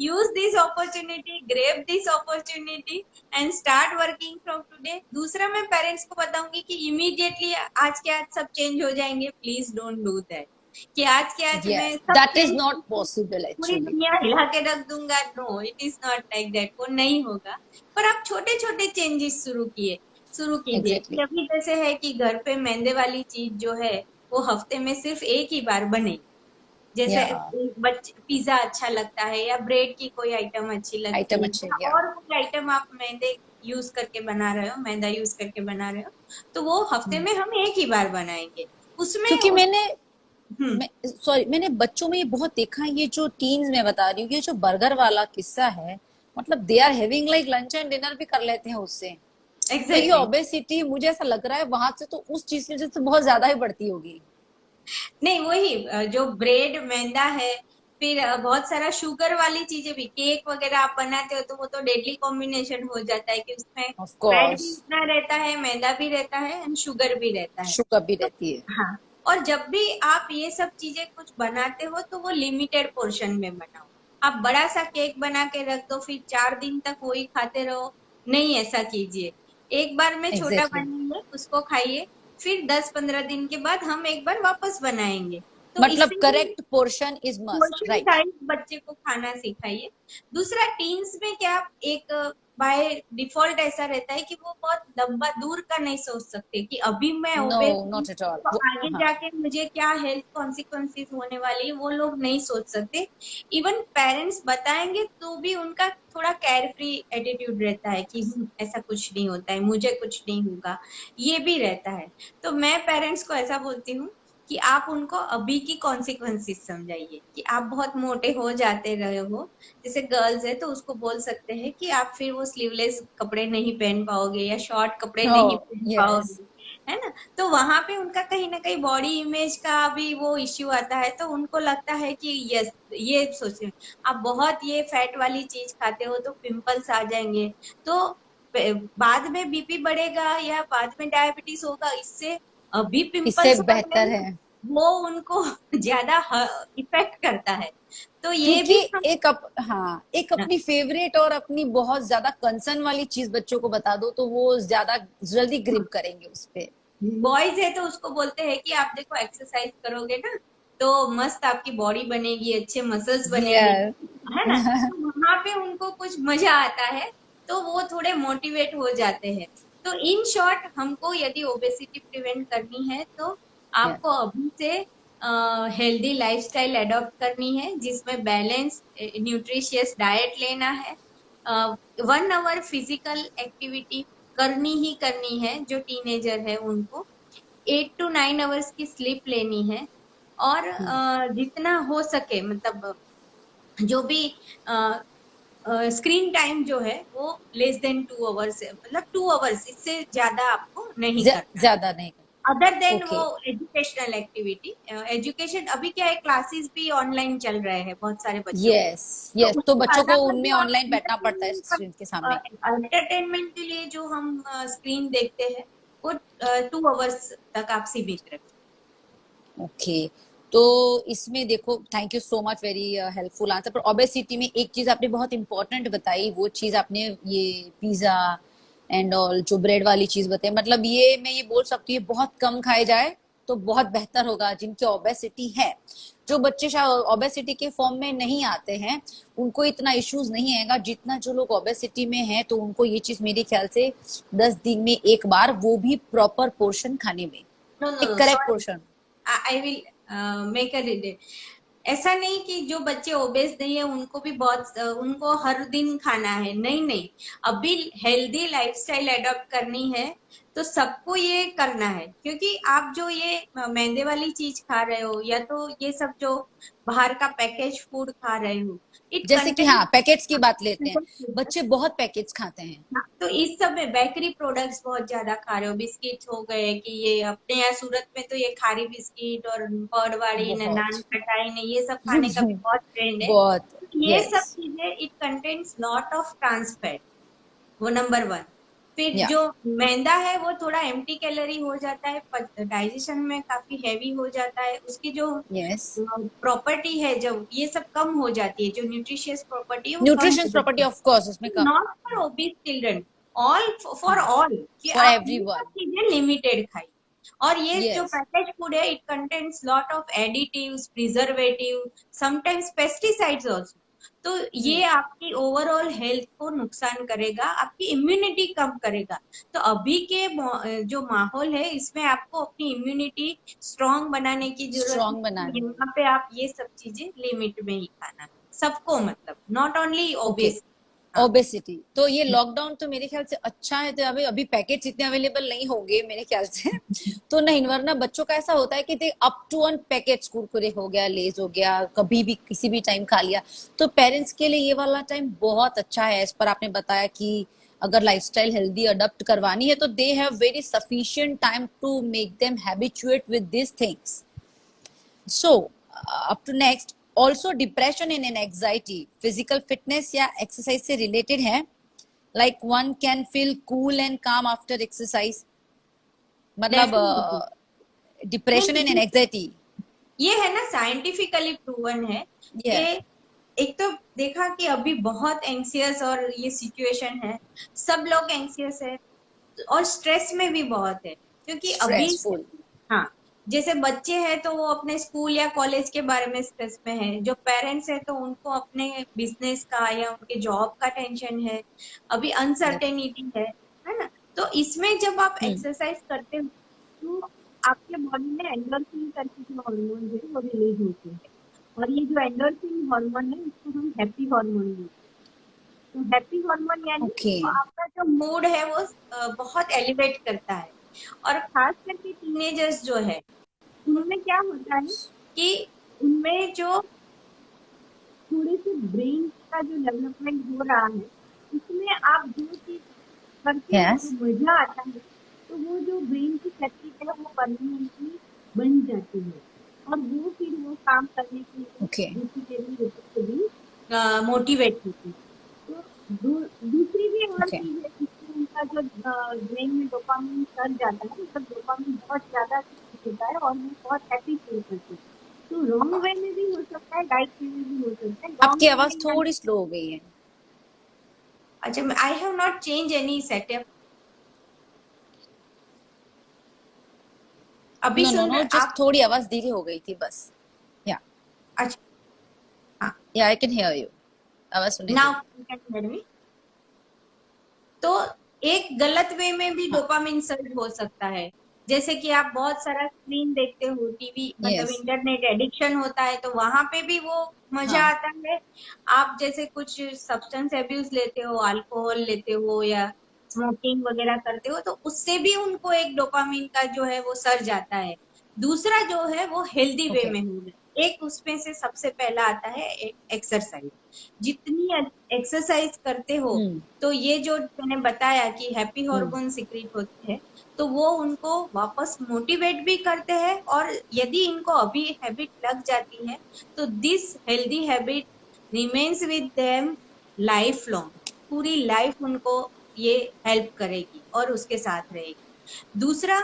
use this opportunity, grab this opportunity and start working from today। दूसरा मैं पेरेंट्स को बताऊंगी कि इमीडिएटली आज के आज सब चेंज हो जाएंगे, प्लीज डोंट डू दैट। कि आज के आज मैं Yes, सब that is change, not possible पूरी actually. दुनिया हिला के रख दूंगा, no it is not like that, वो नहीं होगा। पर आप छोटे छोटे चेंजेस शुरू कीजिए। कि Exactly. अभी जैसे है कि घर पे मैदे वाली चीज जो है वो हफ्ते में सिर्फ एक ही बार बने। जैसे Yeah. पिज्जा अच्छा लगता है या ब्रेड की कोई आइटम अच्छी लगती आइटम है अच्छे, या या और कोई आइटम आप मैदा यूज करके बना रहे हो, तो वो हफ्ते में हम एक ही बार बनाएंगे उसमें क्योंकि हम्म मैंने बच्चों में ये बहुत देखा है, ये जो टीन्स में बता रही हूँ, ये जो बर्गर वाला किस्सा है, मतलब they are having like lunch and dinner भी कर लेते हैं उससे। तो ये एग्जैक्टली। ओबेसिटी मुझे ऐसा लग रहा है वहां से तो उस चीज की वजह से बहुत ज्यादा ही बढ़ती होगी। नहीं वही जो ब्रेड मैदा है, फिर बहुत सारा शुगर वाली चीजें भी, केक वगैरह आप बनाते हो तो वो तो डेडली कॉम्बिनेशन हो जाता है कि उसमें ऑफ फैट कोर्स। भी इतना रहता है, मैदा भी रहता है एंड शुगर भी रहता है। शुगर भी तो रहती है। हाँ, और जब भी आप ये सब चीजें कुछ बनाते हो तो वो लिमिटेड पोर्शन में बनाओ। आप बड़ा सा केक बना के रख दो फिर 4 दिन तक वही खाते रहो, नहीं ऐसा कीजिए। एक बार में छोटा एग्जैक्टली। बनाइए उसको खाइए, फिर 10-15 दिन के बाद हम एक बार वापस बनाएंगे। तो मतलब इससे correct portion is must, portion right. Size बच्चे को खाना सिखाइए। दूसरा टीन्स में क्या एक बाय डिफॉल्ट ऐसा रहता है कि वो बहुत लंबा दूर का नहीं सोच सकते कि अभी मैं नो, ओबेस हूँ नॉट एट ऑल। तो आगे हाँ। जाके मुझे क्या हेल्थ कॉन्सिक्वेंसेस होने वाली है वो लोग नहीं सोच सकते। इवन पेरेंट्स बताएंगे तो भी उनका थोड़ा केयर फ्री एटीट्यूड रहता है कि ऐसा कुछ नहीं होता है, मुझे कुछ नहीं होगा, ये भी रहता है। तो मैं पेरेंट्स को ऐसा बोलती हूँ कि आप उनको अभी की कॉन्सिक्वेंसेस समझाइए कि आप बहुत मोटे हो जाते रहे हो, जैसे गर्ल्स है तो उसको बोल सकते हैं कि आप फिर वो स्लीवलेस कपड़े नहीं पहन पाओगे या शॉर्ट कपड़े ओ नहीं पहन यस। पाओगे, है ना। तो वहां पे उनका कहीं ना कहीं बॉडी इमेज का भी वो इश्यू आता है, तो उनको लगता है कि यस, ये सोचे आप बहुत ये फैट वाली चीज खाते हो तो पिंपल्स आ जाएंगे, तो बाद में बीपी बढ़ेगा या बाद में डायबिटीज होगा, इससे अभी इससे पिंपल्स बढ़ रहे बेहतर हैं, है। वो उनको ज्यादा इफेक्ट करता है। तो ये क्योंकि भी हम, हाँ, एक अपनी फेवरेट और अपनी बहुत ज्यादा कंसर्न वाली चीज बच्चों को बता दो तो वो ज्यादा जल्दी ग्रिप करेंगे उस पे। बॉयज है तो उसको बोलते हैं कि आप देखो एक्सरसाइज करोगे ना तो मस्त आपकी बॉडी बनेगी, अच्छे मसल्स बनेंगे, यस। है ना। तो वहां पे उनको कुछ मजा आता है तो वो थोड़े मोटिवेट हो जाते हैं। तो इन शॉर्ट हमको यदि ओबेसिटी प्रिवेंट करनी है तो यस। आपको अभी से हेल्दी लाइफस्टाइल एडॉप्ट करनी है जिसमें बैलेंस न्यूट्रिशियस डाइट लेना है, 1 आवर फिजिकल एक्टिविटी करनी ही करनी है, जो टीनेजर है उनको 8 to 9 आवर्स की स्लीप लेनी है। और जितना हो सके मतलब जो भी स्क्रीन टाइम जो है वो लेस देन 2 आवर्स है, मतलब 2 आवर्स, इससे ज्यादा आपको नहीं करना। ज्यादा नहीं। अदर देन वो ओके। एजुकेशनल एक्टिविटी, एजुकेशन अभी क्या है, क्लासेस भी ऑनलाइन चल रहे हैं बहुत सारे बच्चों के, यस। तो यस, तो उसके बच्चों को अलावा उनमें जो आप ऑनलाइन बैठना पड़ता है स्क्रीन के सामने। एंटरटेनमेंट के लिए जो हम स्क्रीन देखते हैं वो 2 आवर्स तक आप सीमित रखें। ओके। तो इसमें देखो, thank you so much, very helpful answer. पर ओबेसिटी में एक चीज आपने बहुत इंपॉर्टेंट बताई, वो चीज आपने ये पिज्जा एंड ऑल जो ब्रेड वाली चीज बताई, मतलब ये मैं ये बोल सकती हूँ बहुत कम खाए जाए तो बहुत बेहतर होगा जिनकी ओबेसिटी है। जो बच्चे शायद ओबेसिटी के फॉर्म में नहीं आते हैं उनको इतना इश्यूज नहीं आएगा, जितना जो लोग ओबेसिटी में हैं तो उनको ये चीज मेरे ख्याल से 10 दिन में एक बार, वो भी प्रॉपर पोर्शन खाने में, नो नो एक no correct sorry, portion. I will make a detail. ऐसा नहीं कि जो बच्चे ओबेस नहीं है उनको भी बहुत उनको हर दिन खाना है, नहीं नहीं। अभी हेल्दी लाइफस्टाइल एडॉप्ट करनी है तो सबको ये करना है, क्योंकि आप जो ये मैदे वाली चीज खा रहे हो या तो ये सब जो बाहर का पैकेज फूड खा रहे हो, इट जैसे कि हाँ, पैकेट्स की बात लेते हैं, कंटेन, बच्चे बहुत पैकेट्स खाते हैं। तो इस सब में बेकरी प्रोडक्ट्स बहुत ज्यादा खा रहे हो, बिस्किट हो गए कि ये अपने यहाँ सूरत में तो ये खारी बिस्किट और पौडवाड़ी ने नान बहुत। खटाई ने ये सब खाने का भी बहुत ट्रेंड है। बहुत। ये सब Yes. चीजें it contains lot of trans fat, वो नंबर वन। फिर Yeah. जो मैदा है वो थोड़ा एम्प्टी कैलोरी हो जाता है, डाइजेशन में काफी हैवी हो जाता है, उसकी जो Yes. प्रॉपर्टी है, जब ये सब कम हो जाती है, जो न्यूट्रिशियस प्रॉपर्टी है वो कम हो Nutritious जाती property, है। of course, उसमें कम. Not for obese children, all for all, कि For आप ये सब everyone. चीजें लिमिटेड खाइए। और ये जो Yes. पैकेज फूड है it contains lot of additives, preservative, sometimes pesticides also. तो ये आपकी ओवरऑल हेल्थ को नुकसान करेगा, आपकी इम्यूनिटी कम करेगा। तो अभी के जो माहौल है इसमें आपको अपनी इम्यूनिटी स्ट्रांग बनाने की जरूरत Strong है। बनाने. यहाँ पे आप ये सब चीजें लिमिट में ही खाना, सबको, मतलब नॉट ओनली Okay. ओबेस। हाँ। ओबेसिटी तो ये लॉकडाउन तो मेरे ख्याल से अच्छा है, तो अभी अभी पैकेट्स इतने अवेलेबल नहीं होंगे मेरे ख्याल से तो नहीं, वरना बच्चों का ऐसा होता है कि दे अप टू 1 पैकेट्स, कुरकुरे हो गया, लेज हो गया, कभी भी किसी भी टाइम खा लिया। तो पेरेंट्स के लिए ये वाला टाइम बहुत अच्छा है। इस पर आपने बताया कि अगर लाइफस्टाइल हेल्दी अडॉप्ट करवानी है तो they have very sufficient time to make them habituate with this things. So, up to next, also depression and anxiety, physical fitness या exercise से related है, like one can feel cool and calm after exercise, मतलब definitely. depression and नहीं, anxiety, ये है ना scientifically proven है कि yeah, एक तो देखा कि अभी बहुत एंग्सियस और ये सिचुएशन है, सब लोग एंग्सियस है और स्ट्रेस में भी बहुत है, क्योंकि अभी, stressful, हाँ, जैसे बच्चे हैं तो वो अपने स्कूल या कॉलेज के बारे में स्ट्रेस में है, जो पेरेंट्स है तो उनको अपने बिजनेस का या उनके जॉब का टेंशन है, अभी अनसर्टेनिटी है ना। तो इसमें जब आप hmm, एक्सरसाइज करते हो तो आपके बॉडी में एंडोर्फिन करके जो हार्मोन है वो रिलीज होते हैं, और ये जो एंडोर्फिन हार्मोन है इसको हम हैप्पी हार्मोन बोलते हैं। तो हैप्पी हार्मोन यानी वो okay, आपका जो मूड है वो बहुत एलिवेट करता है। और खास करके टीनेजर्स जो है उनमें क्या होता है कि उनमें जो थोड़े से ब्रेन का जो डेवलपमेंट हो रहा है, उसमें आप जो चीज करते हो जो yes, मजा आता है, तो वो जो ब्रेन की शक्ति है वो परमानेंटली बन जाती है, और वो फिर वो काम करने के लिए okay, बेसिकली मोटिवेट होती है। तो दूसरी भी और okay, चीज है जिससे उनका जो ब्रेन में डोपामिन चढ़ जाता है, मतलब डोपामिन बहुत ज्यादा होता है और वो बहुत हैप्पी फील करते हैं। तो रॉन्ग वे में भी हो सकता है, राइट वे में भी हो सकता है। आपकी रॉन्ग वे आवाज में यानी, थोड़ी स्लो हो गई है। अच्छा, I have not change any setup. अभी नो नो सुन नो, रहे जस्ट आप? थोड़ी आवाज धीरे हो गई थी बस। या अच्छा, हाँ, या आई कैन हियर यू, आवाज सुन रही नाउ थी। You can hear me. तो एक गलत वे में भी हाँ, डोपामिन सर्ज हो सकता है, जैसे कि आप बहुत सारा स्क्रीन देखते हो, टीवी, मतलब यस, इंटरनेट एडिक्शन होता है, तो वहां पे भी वो मजा हाँ, आता है। आप जैसे कुछ सब्सटेंस एब्यूज लेते हो, अल्कोहल लेते हो या स्मोकिंग वगैरह करते हो, तो उससे भी उनको एक डोपामिन का जो है वो सर्ज आता है। दूसरा जो है वो हेल्दी वे ओके, में हो, एक उसमें से सबसे पहला आता है एक्सरसाइज। जितनी एक्सरसाइज करते हो, हम्म, तो ये जो मैंने बताया कि हैप्पी हम्म, हार्मोन सिक्रीट होते हैं, तो वो उनको वापस मोटिवेट भी करते हैं, और यदि इनको अभी हैबिट लग जाती है तो this healthy habit remains with them life long, पूरी लाइफ उनको ये हेल्प करेगी और उसके साथ रहेगी। दूसरा,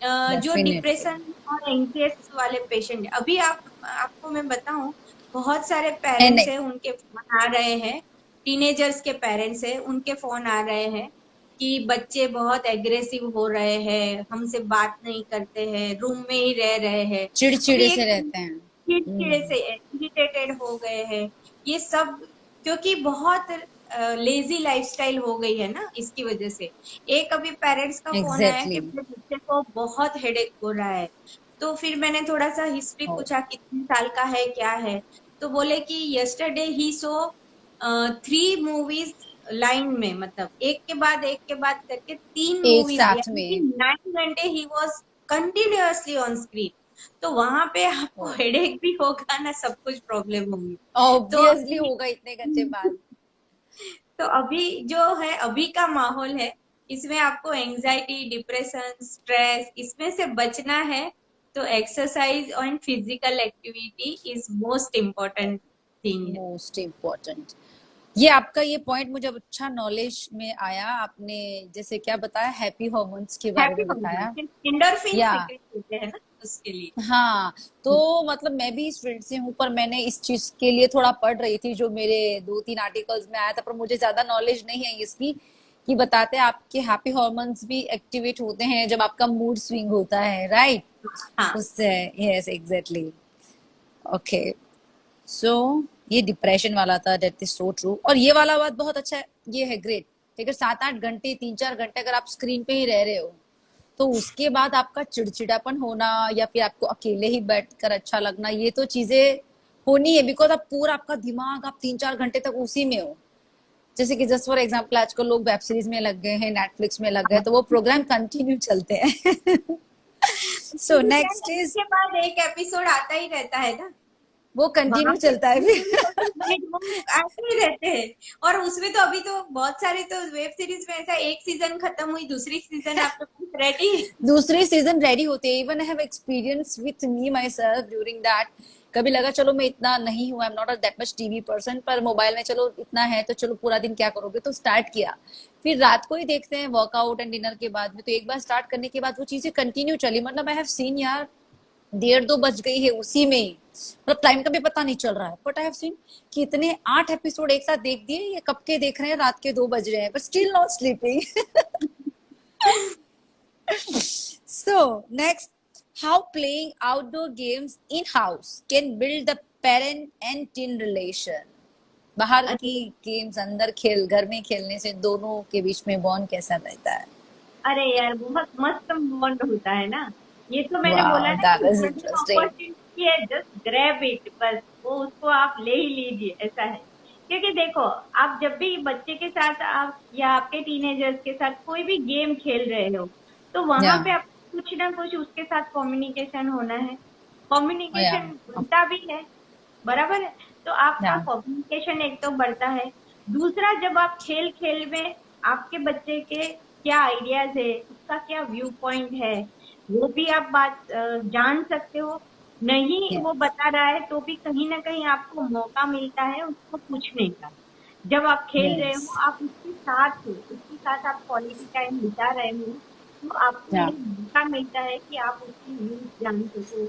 जो डेफिनेटली, डिप्रेशन और एंग्जाइटी वाले पेशेंट, अभी आपको मैं बताऊं, बहुत सारे नहीं पेरेंट्स नहीं, हैं उनके फोन आ रहे हैं, टीनेजर्स के पेरेंट्स हैं उनके फोन आ रहे हैं कि बच्चे बहुत एग्रेसिव हो रहे हैं, हमसे बात नहीं करते हैं, रूम में ही रह रहे हैं। चिड़चिड़े अभी से एक रहते हैं। चिड़चिड़े से इरिटेटेड हो गए हैं, ये सब क्योंकि बहुत लेजी लाइफस्टाइल हो गई है ना, इसकी वजह से। एक अभी पेरेंट्स का फोन आया कि एग्जैक्टली, मेरे बच्चे को बहुत हेडेक हो रहा है। तो फिर मैंने थोड़ा सा हिस्ट्री पूछा कितने साल का है क्या है, तो बोले कि yesterday he so 3 movies line में, मतलब एक के बाद करके 3 मूवीज, एक साथ यानी कि में। 9 घंटे he was continuously on screen. तो वहां पे आपको हेडेक भी होगा ना, सब कुछ प्रॉब्लम होगी। तो ऑब्वियसली अभी होगा इतने घंटे बाद। तो अभी जो है, अभी का माहौल है, इसमें आपको एंजाइटी, डिप्रेशन, स्ट्रेस, इसमें से बचना है, तो exercise and physical activity is most important thing है। Most important. ये आपका ये पॉइंट मुझे अच्छा नॉलेज में आया। आपने जैसे क्या बताया, हैप्पी हॉर्मोन्स के बारे हैप्पी में हार्मोन, बताया। एंडोर्फिन या सीक्रेट होते हैं ना उसके लिए। हाँ, तो मतलब मैं भी इस फील्ड से हूँ, पर मैंने इस चीज के लिए थोड़ा पढ़ रही थी जो मेरे 2-3 आर्टिकल्स में आया था, पर मुझे ज्यादा नॉलेज नहीं है इसकी। कि बताते हैं आपके हैप्पी हॉर्मोन्स भी एक्टिवेट होते हैं जब आपका मूड स्विंग होता है, राइट? हाँ, उससे, यस एग्जैक्टली। ओके, सो ये डिप्रेशन वाला था, दैट इज सो ट्रू। और ये वाला बात बहुत अच्छा है, ये है ग्रेट। अगर 7-8 घंटे, 3-4 घंटे अगर आप स्क्रीन पे ही रह रहे हो, तो उसके बाद आपका चिड़चिड़ापन होना या फिर आपको अकेले ही बैठकर अच्छा लगना, ये तो चीजें होनी है। बिकॉज आप पूरा आपका दिमाग आप 3-4 घंटे तक उसी में हो। जैसे कि जस्ट फॉर एग्जाम्पल आजकल लोग वेब सीरीज में लग गए हैं, नेटफ्लिक्स में लग गए, हाँ। तो वो प्रोग्राम कंटिन्यू चलते हैं। सो क्योंकि क्या नेक्स्ट है, इज, इसके बाद एक एपिसोड आता ही रहता है ना, वो वहां कंटिन्यू पे चलता है फिर। वो आते ही रहते हैं। और उसमें तो अभी तो बहुत सारे तो वेब सीरीज में ऐसा, एक सीजन खत्म हुई, दूसरी सीजन आपके पास रेडी। दूसरी सीजन रेडी होते हैं। Even I have experience with me my self during that. कभी लगा चलो मैं इतना नहीं हूँ, I am not that much TV person, पर मोबाइल में चलो इतना है तो चलो पूरा दिन क्या करोगे, तो स्टार्ट किया। फिर रात को ही देखते हैं वर्कआउट एंड डिनर के बाद में, तो एक बार स्टार्ट करने के बाद वो चीजें कंटिन्यू चली। मतलब आई हैव सीन यार, 1:30-2 बज गई है उसी में ही, मतलब टाइम का भी पता नहीं चल रहा है। बट आई हैव सीन कि इतने 8 एपिसोड एक साथ देख दिए, ये कब के देख रहे हैं, रात के 2 बज रहे हैं, but still not sleeping. So, next, how playing outdoor games in house can build the parent and teen relation. बाहर की अरे, गेम्स अंदर खेल, घर में खेलने से दोनों के बीच में बॉन्ड कैसा रहता है? अरे यार, बहुत मस्त बॉन्ड होता है ना। ये तो मैंने बोला वाओ, ना दैट कि इज गोल्डन इंटरेस्टिंग। अपॉर्चुनिटी है, जस्ट ग्रैब इट, बस वो उसको आप ले ही लीजिए, ऐसा है। क्योंकि देखो, आप जब भी बच्चे के साथ आप या आपके टीनेजर्स के साथ कोई भी गेम खेल रहे हो, तो या वहां पे आप कुछ ना कुछ उसके साथ कम्युनिकेशन होना है। या कम्युनिकेशन बनता भी है, बराबर है। तो आपका या कम्युनिकेशन एक तो बढ़ता है। दूसरा, जब आप खेल खेल में आपके बच्चे के क्या आइडियाज है, उसका क्या व्यू पॉइंट है, वो भी आप बात जान सकते हो। नहीं वो यस बता रहा है तो भी कहीं ना कहीं आपको मौका मिलता है उसको पूछने का। जब आप खेल रहे यस हो, आप उसके साथ हो, उसके साथ आप क्वालिटी टाइम बिता रहे हो, तो आपको या ये मौका मिलता है कि आप उसकी व्यूज जान सको,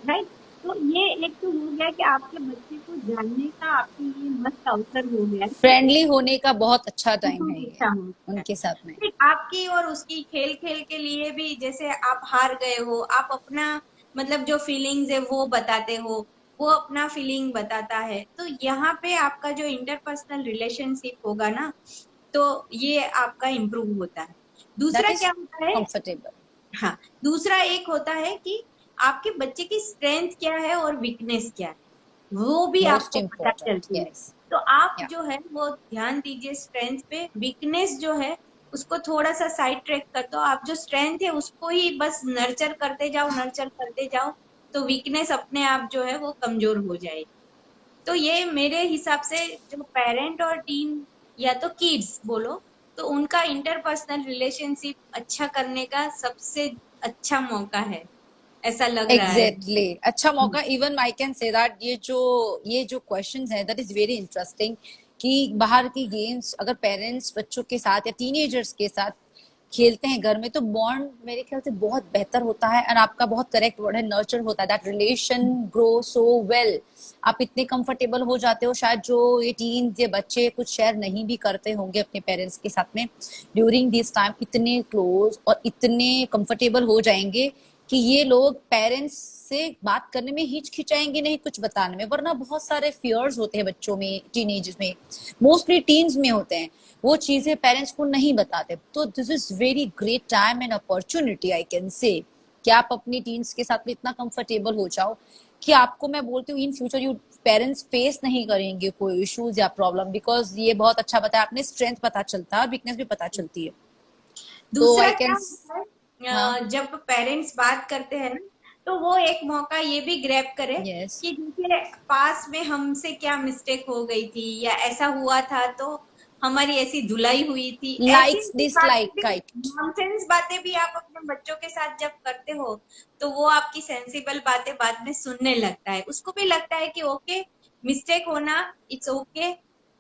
राइट। तो ये एक तो हो गया कि आपके बच्चे को जानने का आपके लिए मस्त अवसर हो गया है कि फ्रेंडली होने का बहुत अच्छा टाइम बहुत है ये अच्छा हो गया है। उनके साथ में। फिर आपकी और उसकी खेल खेल के लिए भी, जैसे आप हार गए हो, आप अपना मतलब जो फीलिंग्स है वो बताते हो, वो अपना फीलिंग बताता है, तो यहाँ पे आपका जो इंटरपर्सनल रिलेशनशिप होगा ना, तो ये आपका इम्प्रूव होता है। दैट दूसरा इज क्या होता है, कंफर्टेबल। हाँ, दूसरा एक होता है कि आपके बच्चे की स्ट्रेंथ क्या है और वीकनेस क्या है, वो भी मोस्ट आपको पता इम्पोर्टेंट, चलती है। यस। तो आप या जो है वो ध्यान दीजिए स्ट्रेंथ पे, वीकनेस जो है उसको थोड़ा सा साइड ट्रैक कर दो। आप जो स्ट्रेंथ है उसको ही बस नर्चर करते जाओ, नर्चर करते जाओ, तो वीकनेस अपने आप जो है वो कमजोर हो जाएगी। तो ये मेरे हिसाब से जो पेरेंट और टीन या तो किड्स बोलो, तो उनका इंटरपर्सनल रिलेशनशिप अच्छा करने का सबसे अच्छा मौका है, ऐसा लग रहा है। एग्जैक्टली अच्छा मौका। Even I can say that ये जो क्वेश्चंस है, दैट इज वेरी इंटरेस्टिंग। कि बाहर की गेम्स अगर पेरेंट्स बच्चों के साथ या टीनेजर्स के साथ खेलते हैं घर में, तो बॉन्ड मेरे ख्याल से बहुत बेहतर होता है। और आपका बहुत करेक्ट वर्ड है, नर्चर होता है, that relation grow so well. आप इतने कंफर्टेबल हो जाते हो, शायद जो ये टीन ये बच्चे कुछ शेयर नहीं भी करते होंगे अपने पेरेंट्स के साथ में, ड्यूरिंग दिस टाइम इतने क्लोज और इतने कंफर्टेबल हो जाएंगे कि ये लोग पेरेंट्स से बात करने में हिचकिचाएंगे नहीं, कुछ बताने में। वरना बहुत सारे फियर्स होते हैं बच्चों में, टीनेजर्स में, मोस्टली टीन्स में होते हैं, वो चीजें पेरेंट्स को नहीं बताते। तो this is very great time and opportunity I can say, कि आप अपनी टीन्स के साथ में इतना कंफर्टेबल हो जाओ कि आपको मैं बोलती हूँ in future you parents face नहीं करेंगे कोई इश्यूज या प्रॉब्लम। बिकॉज ये बहुत अच्छा बताया आपने, स्ट्रेंथ पता चलता है और वीकनेस भी पता चलती है। तो दूसरा आई क्या कैन, होता है, हाँ, जब पेरेंट्स बात करते हैं ना, तो वो एक मौका ये भी ग्रैब करे यस, कि जैसे पास में हमसे क्या मिस्टेक हो गई थी या ऐसा हुआ था, तो हमारी ऐसी धुलाई हुई थी, ऐसी लाइक्स बातें डिसलाइक भी, काइट। नॉनसेंस बातें भी आप अपने बच्चों के साथ जब करते हो, तो वो आपकी सेंसिबल बातें बाद में सुनने लगता है, उसको भी लगता है कि ओके, मिस्टेक होना इट्स ओके,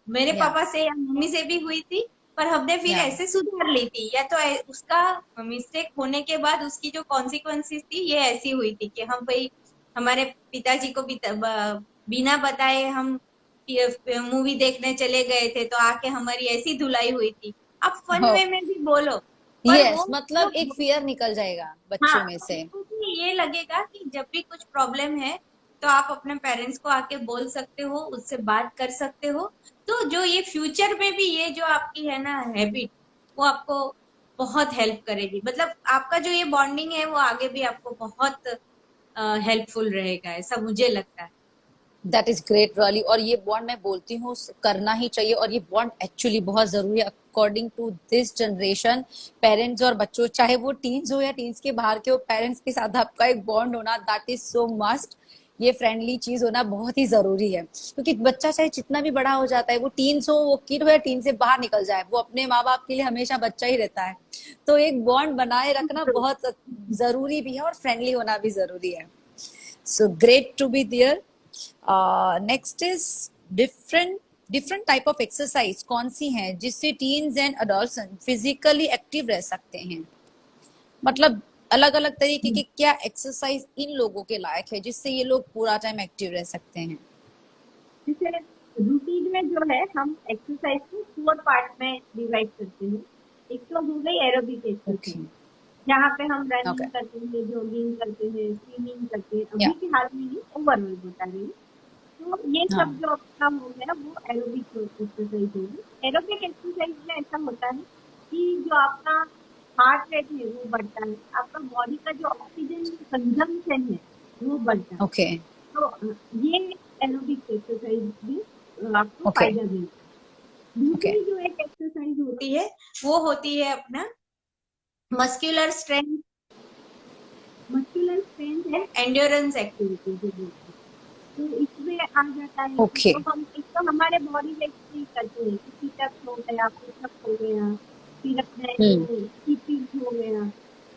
मेरे या पापा से या मम्मी से भी हुई थी, पर हमने फिर या ऐसे सुधार ली थी, या तो उसका मिस्टेक होने के बाद उसकी जो कॉन्सिक्वेंसेस थी ये ऐसी हुई थी कि हम भाई हमारे पिताजी को भी बिना बताए हम मूवी देखने चले गए थे, तो आके हमारी ऐसी धुलाई हुई थी। आप फन हो वे में भी बोलो, पर यस, वो मतलब एक जो फियर निकल जाएगा हाँ, बच्चों में से। उनको भी ये लगेगा कि जब भी कुछ प्रॉब्लम है तो आप अपने पेरेंट्स को आके बोल सकते हो, उससे बात कर सकते हो। तो जो ये फ्यूचर में भी ये जो आपकी है ना हैबिट, वो आपको बहुत हेल्प करेगी। मतलब आपका जो ये बॉन्डिंग है वो आगे भी आपको बहुत हेल्पफुल रहेगा, ऐसा मुझे लगता है। दैट इज ग्रेट वाली। और ये बॉन्ड मैं बोलती हूँ करना ही चाहिए, और ये बॉन्ड एक्चुअली बहुत जरूरी है according to this generation. Parents और बच्चों, चाहे वो टीन्स हो या टीन्स के बाहर के हो, पेरेंट्स के साथ आपका एक बॉन्ड होना दैट इज सो मस्ट। ये फ्रेंडली चीज होना बहुत ही जरूरी है, क्योंकि बच्चा चाहे जितना भी बड़ा हो जाता है, वो टीन्स हो, वो किड हो या टीन से बाहर निकल जाए, वो अपने माँ बाप के लिए हमेशा बच्चा ही रहता है। तो एक बॉन्ड बनाए रखना बहुत जरूरी भी है, और फ्रेंडली होना भी जरूरी है। So great to be there. Next is different different type of exercise कौन सी हैं जिससे teens and adolescent physically active रह सकते हैं? मतलब अलग अलग तरीके की क्या एक्सरसाइज इन लोगों के लायक है जिससे ये लोग पूरा टाइम एक्टिव रह सकते हैं? जैसे रूटीन में जो है हम एक्सरसाइज को 4 पार्ट में डिवाइड करते हैं। एक तो हो गई एरोबिक ओके। एक्सरसाइज, जहाँ पे हम ओके। रनिंग करते हैं, जॉगिंग करते हैं, स्विमिंग करते हैं। या अभी के हाल में ही ओवरऑल बता रही हूँ। तो ये सब हाँ। जो आपका हो गया वो एरोबिक एक्सरसाइज होगी। एरोबिक एक्सरसाइज में ऐसा होता है कि जो आपका हार्ट रेट है वो बढ़ता है, आपका बॉडी का जो ऑक्सीजन कंजम्पशन है वो बढ़ता है। ओके। तो ये एरोबिक एक्सरसाइज भी आपको ओके। फायदा देगी। ओके। दूसरी जो एक एक्सरसाइज होती है वो होती है अपना muscular strength, muscular strength and endurance activity जो बोलते हैं। तो इसमें आ जाता है कि ओके। जो हम एक तो हमारे बॉडी वेट से ही करते हैं कि सिटअप्स हो गया, पुशअप्स हो गया, फिर अपने जो हम्म। सीपीज हो गया,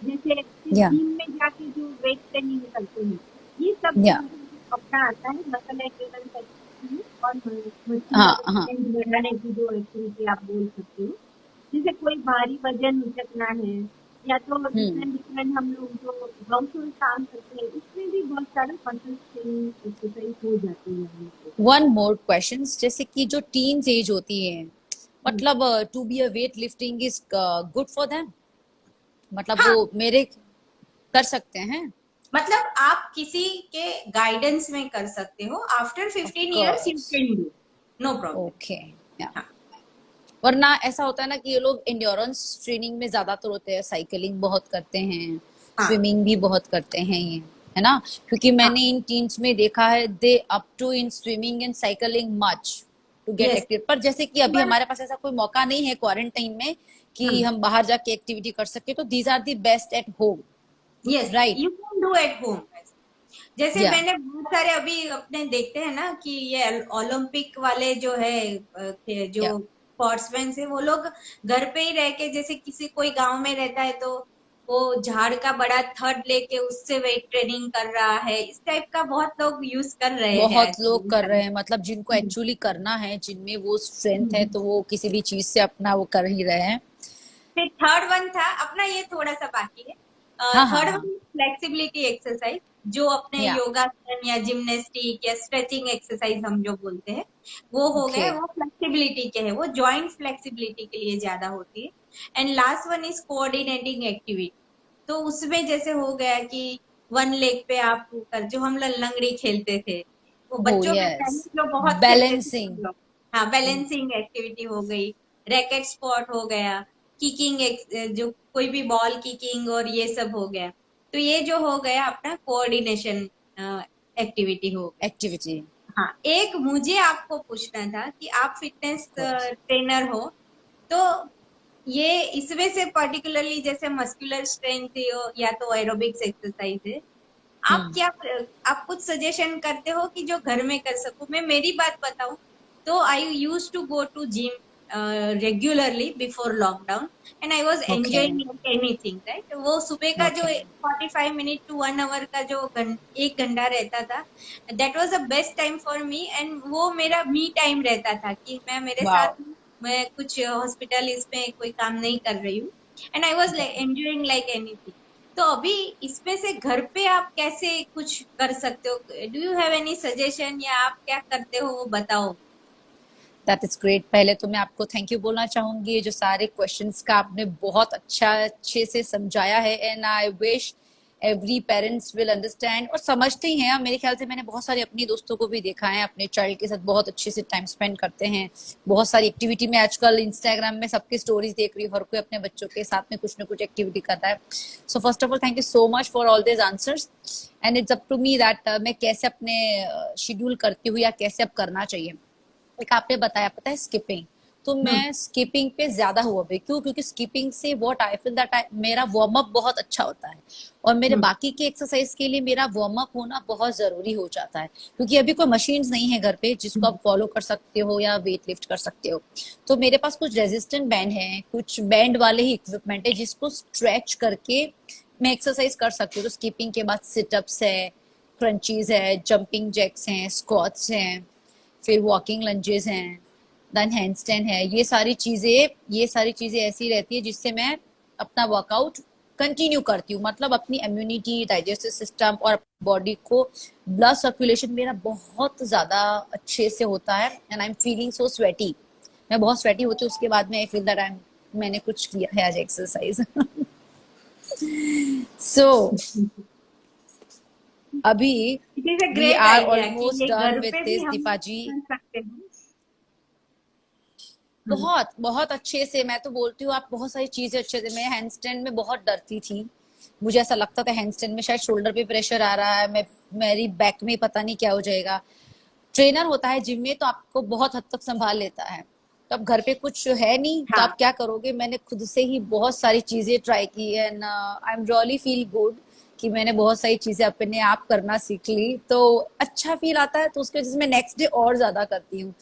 जैसे या जिम में जाके जो वेट ट्रेनिंग करते हैं, ये सब या अपना आता है मसल एंड्योरेंस एक्टिविटी और हाँ मस्कुलर हाँ। स्ट्रेंथ बढ़ाने की जो एक्टिविटी आप बोल सकते हो। जैसे कोई भारी वजन उचकना है, या तो हम्म। डिफरेंट डिफरेंट हम लोग जो हाउस होल्ड काम करते हैं उसमें भी बहुत सारा मसल स्ट्रेनिंग एक्सरसाइज हो जाती है हम लोग वन मोर क्वेश्चन, जैसे कि जो टीन्स एज होती है, को। मतलब to be a weight lifting is good for them, मतलब हाँ, वो मेरे कर सकते हैं? मतलब आप किसी के गाइडेंस में कर सकते हो। After of 15 years you course. Can do, no problem. Okay. या हाँ वरना ऐसा होता है ना कि ये लोग एंड्योरेंस ट्रेनिंग में ज्यादातर होते हैं, साइकिलिंग बहुत करते हैं, हाँ स्विमिंग भी बहुत करते हैं ये, है ना? क्योंकि हाँ, मैंने इन टीम्स में देखा है, they up to in swimming and cycling much to get yes. Active. पर जैसे कि अभी हमारे पास ऐसा कोई मौका नहीं है क्वारंटाइन में कि हम बाहर जाके एक्टिविटी कर सके, तो these are the best at home, yes, right? You can do at home. जैसे या मैंने बहुत सारे अभी अपने देखते हैं ना कि ये ओलंपिक वाले जो है जो या स्पोर्ट्समैन है वो लोग घर पे ही रह के, जैसे किसी कोई गांव में रहता है तो वो झाड़ का बड़ा थड लेके उससे वेट ट्रेनिंग कर रहा है, इस टाइप का बहुत लोग यूज कर रहे हैं बहुत लोग कर आजकल। रहे हैं, मतलब जिनको एक्चुअली करना है, जिनमें वो स्ट्रेंथ है, तो वो किसी भी चीज से अपना वो कर ही रहे हैं। फिर थर्ड वन था अपना, ये थोड़ा सा बाकी है। हाँ हाँ थर्ड हाँ। वन फ्लेक्सिबिलिटी एक्सरसाइज, जो अपने या योगासन या जिम्नास्टिक या स्ट्रेचिंग एक्सरसाइज हम जो बोलते हैं वो हो ओके। गए, वो फ्लेक्सिबिलिटी के है, वो जॉइंट फ्लेक्सिबिलिटी के लिए ज्यादा होती है। And last one is coordinating activity. तो उसमें जैसे हो गया कि वन लेग पे आप कर, जो हम लोग लंगड़ी खेलते थे, वो हो बच्चों में यस। पहले जो बहुत खेलते थे बैलेंसिंग। हम लोग। हाँ, बैलेंसिंग एक्टिविटी हो गई, रैकेट स्क्वाट हो गया, किकिंग, जो कोई भी बॉल किकिंग और ये सब हो गया। तो ये जो हो गया अपना कोऑर्डिनेशन एक्टिविटी हो गई। एक्टिविटी। हाँ, एक मुझे आपको पूछना था कि आप फिटनेस ऑफ कोर्स। ट्रेनर हो, तो ये इसमें से पर्टिकुलरली जैसे मस्कुलर स्ट्रेंथ हो या तो एरोबिक्स एक्सरसाइज है, आप हम्म। क्या आप कुछ सजेशन करते हो कि जो घर में कर सकूं? मैं मेरी बात बताऊं तो I use to go to gym regularly before lockdown, and I was Okay. enjoying like anything, right? वो सुबह का जो Okay. 45 मिनट to 1 hour का जो 1 घंटा रहता था, that was the best time for me, and वो मेरा me time रहता था कि मैं मेरे Wow. साथ, मैं कुछ हॉस्पिटल इसमें कोई काम नहीं कर रही हूँ, and I was Okay. Enjoying like anything. तो अभी इसमें से घर पे आप कैसे कुछ कर सकते हो? Do you have any suggestion, या आप क्या करते हो वो बताओ। That is great. पहले तो मैं आपको थैंक यू बोलना चाहूंगी, ये जो सारे क्वेश्चंस का आपने बहुत अच्छे से समझाया है, and I wish every parents will understand और समझते ही हैं। मेरे ख्याल से मैंने बहुत सारे अपनी दोस्तों को भी देखा है, अपने चाइल्ड के साथ बहुत अच्छे से टाइम स्पेंड करते हैं, बहुत सारी एक्टिविटी में। आजकल इंस्टाग्राम में सबकी स्टोरीज देख रही हूँ, हर कोई अपने बच्चों के साथ में कुछ ना कुछ एक्टिविटी कर रहा है। So first of all thank you so much for all this answers, and it's up to me that मैं कैसे अपने शेड्यूल करती हूँ या कैसे अब करना चाहिए। एक आपने बताया पता है स्किपिंग, तो हम्म। मैं स्किपिंग पे ज्यादा हूँ अभी। क्यों? क्योंकि स्किपिंग से व्हाट आई फील दैट मेरा वार्म अप बहुत अच्छा होता है, और मेरे हम्म। बाकी के एक्सरसाइज के लिए मेरा वार्म अप होना बहुत जरूरी हो जाता है। क्योंकि अभी कोई मशीन्स नहीं है घर पे जिसको हम्म। आप फॉलो कर सकते हो या वेट लिफ्ट कर सकते हो। तो मेरे पास कुछ रेजिस्टेंट बैंड है, कुछ बैंड वाले ही इक्विपमेंट है जिसको स्ट्रेच करके मैं एक्सरसाइज कर सकती हूँ। तो स्किपिंग के बाद सिटअप्स है, क्रंचीज है, जंपिंग जैक्स हैं, स्क्वाट्स हैं, फिर वॉकिंग लंजेस हैं, देन हैंडस्टैंड है। ये सारी चीजें ऐसी रहती है जिससे मैं अपना वर्कआउट कंटिन्यू करती हूँ। मतलब अपनी इम्यूनिटी, डाइजेस्टिव सिस्टम और बॉडी को ब्लड सर्कुलेशन मेरा बहुत ज्यादा अच्छे से होता है, and I am feeling so sweaty. मैं बहुत स्वेटी होती हूँ, उसके बाद में आई फील दैट मैंने कुछ किया है आज एक्सरसाइज। सो अभी it is a we great are idea कि ऑलमोस्ट ये डन घर विद पे भी दिस, हम दीपा जी। कर सकते हैं। हम्म। बहुत बहुत अच्छे से, मैं तो बोलती हूँ आप बहुत सारी चीजें अच्छे से। मैं हैंडस्टैंड में बहुत डरती थी, मुझे ऐसा लगता था हैंडस्टैंड में शायद शोल्डर पे प्रेशर आ रहा है, मैं मेरी बैक में पता नहीं क्या हो जाएगा। ट्रेनर होता है जिम में तो आपको बहुत हद तक संभाल लेता है। तो अब घर पे कुछ है नहीं तो हाँ। आप क्या करोगे? मैंने खुद से ही बहुत सारी चीजें ट्राई की, and I am really feel good कि मैंने बहुत सारी चीजें अपने आप करना सीख ली। तो अच्छा फील आता है, तो उसके वजह से मैं नेक्स्ट डे और ज्यादा करती हूँ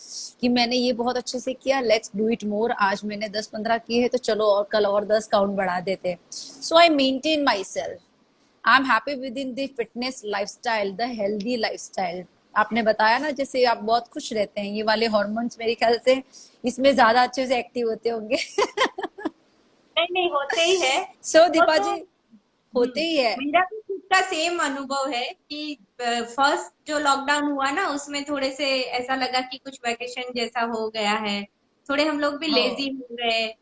कि मैंने ये बहुत अच्छे से किया, लेट्स डू इट मोर। आज मैंने 10-15 किए हैं तो चलो और कल और 10 काउंट बढ़ा देते हैं। So I maintain my self, I am happy with in the fitness lifestyle, the healthy lifestyle. आपने बताया ना जैसे आप बहुत खुश रहते हैं, ये वाले हॉर्मोन्स मेरे ख्याल से इसमें ज्यादा अच्छे से एक्टिव होते होंगे। नहीं नहीं, होते ही है। सो वो दीपा तो जी, होते ही है। मेरा भी खुद का सेम अनुभव है कि फर्स्ट जो लॉकडाउन हुआ ना, उसमें थोड़े से ऐसा लगा कि कुछ वैकेशन जैसा हो गया है, थोड़े हम लोग भी लेजी हो गए।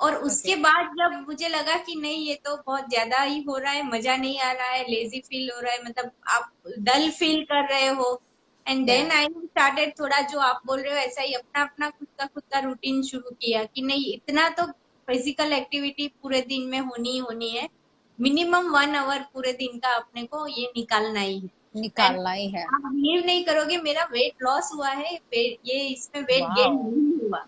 और ओके। उसके बाद जब मुझे लगा कि नहीं, ये तो बहुत ज्यादा ही हो रहा है, मजा नहीं आ रहा है, लेजी फील हो रहा है, मतलब आप डल फील कर रहे हो, एंड या देन आई स्टार्टेड थोड़ा जो आप बोल रहे हो ऐसा ही अपना अपना खुद का रूटीन शुरू किया कि नहीं, इतना तो फिजिकल एक्टिविटी पूरे दिन में होनी ही होनी है। मिनिमम 1 आवर पूरे दिन का अपने को ये निकालना ही है। एंड निकालना ही है। आप बिलीव नहीं करोगे, मेरा वेट लॉस हुआ है, ये इसमें वेट गेन वाओ, नहीं हुआ।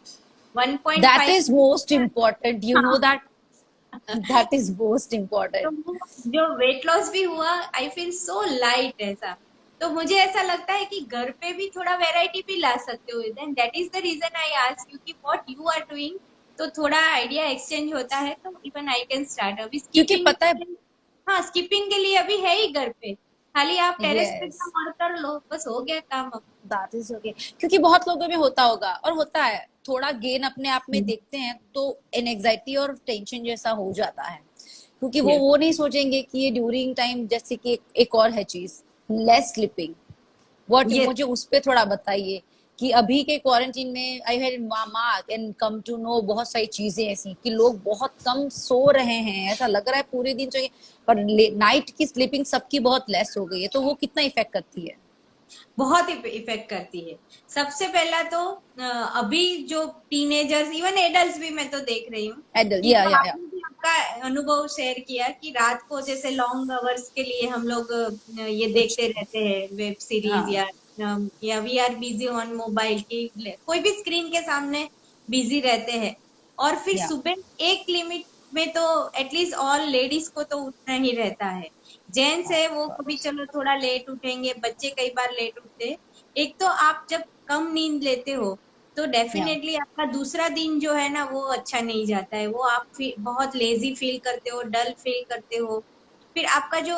That 1.5। Is most important, you know हाँ। दैट, दैट इज मोस्ट तो इम्पोर्टेंट। वो जो वेट लॉस भी हुआ, आई फील सो लाइट ऐसा। तो मुझे ऐसा लगता है कि घर पे भी थोड़ा वैरायटी भी ला सकते हो, then that is the reason I ask you कि व्हाट यू आर डूइंग। तो थोड़ा आइडिया एक्सचेंज होता है, तो इवन आई कैन स्टार्ट अभी क्योंकि स्कीपिंग। पता है, हाँ, स्कीपिंग के लिए अभी है ही घर पे, खाली आप टेरेस पे यस, जाओ और कर लो, बस हो गया काम अब। That is okay. क्योंकि बहुत लोगों में होता होगा और होता है, थोड़ा गेन अपने आप में देखते हैं तो एनजाइटी और टेंशन जैसा हो जाता है। क्योंकि वो यस। वो नहीं सोचेंगे कि ये ड्यूरिंग टाइम, जैसे कि एक और है चीज, लेस स्लीपिंग। What, yes. मुझे उस पे थोड़ा बताइए कि अभी के क्वारंटीन में I had mark and come to know बहुत सारी चीजें ऐसी कि लोग बहुत कम सो रहे हैं, ऐसा लग रहा है पूरे दिन चाहिए, पर नाइट की स्लीपिंग सबकी बहुत लेस हो गई है। तो वो कितना इफेक्ट करती है? बहुत इफेक्ट करती है। सबसे पहला तो अभी जो टीनेजर्स, इवन एडल्ट भी मैं तो देख रही हूँ एडल्ट, कि जो या आपने भी आपका अनुभव शेयर किया कि रात को जैसे लॉन्ग आवर्स के लिए हम लोग ये कुछ, देखते रहते हैं वेब सीरीज, हाँ या we are busy on mobile की, कोई भी स्क्रीन के सामने बिजी रहते हैं। और फिर या सुबह एक लिमिट में तो एटलीस्ट ऑल लेडीज को तो उठना ही रहता है। जेंट्स है वो कभी चलो थोड़ा लेट उठेंगे, बच्चे कई बार लेट उठते। एक तो आप जब कम नींद लेते हो, तो डेफिनेटली आपका दूसरा दिन जो है ना वो अच्छा नहीं जाता है, वो आप बहुत लेजी फील करते हो, डल फील करते हो। फिर आपका जो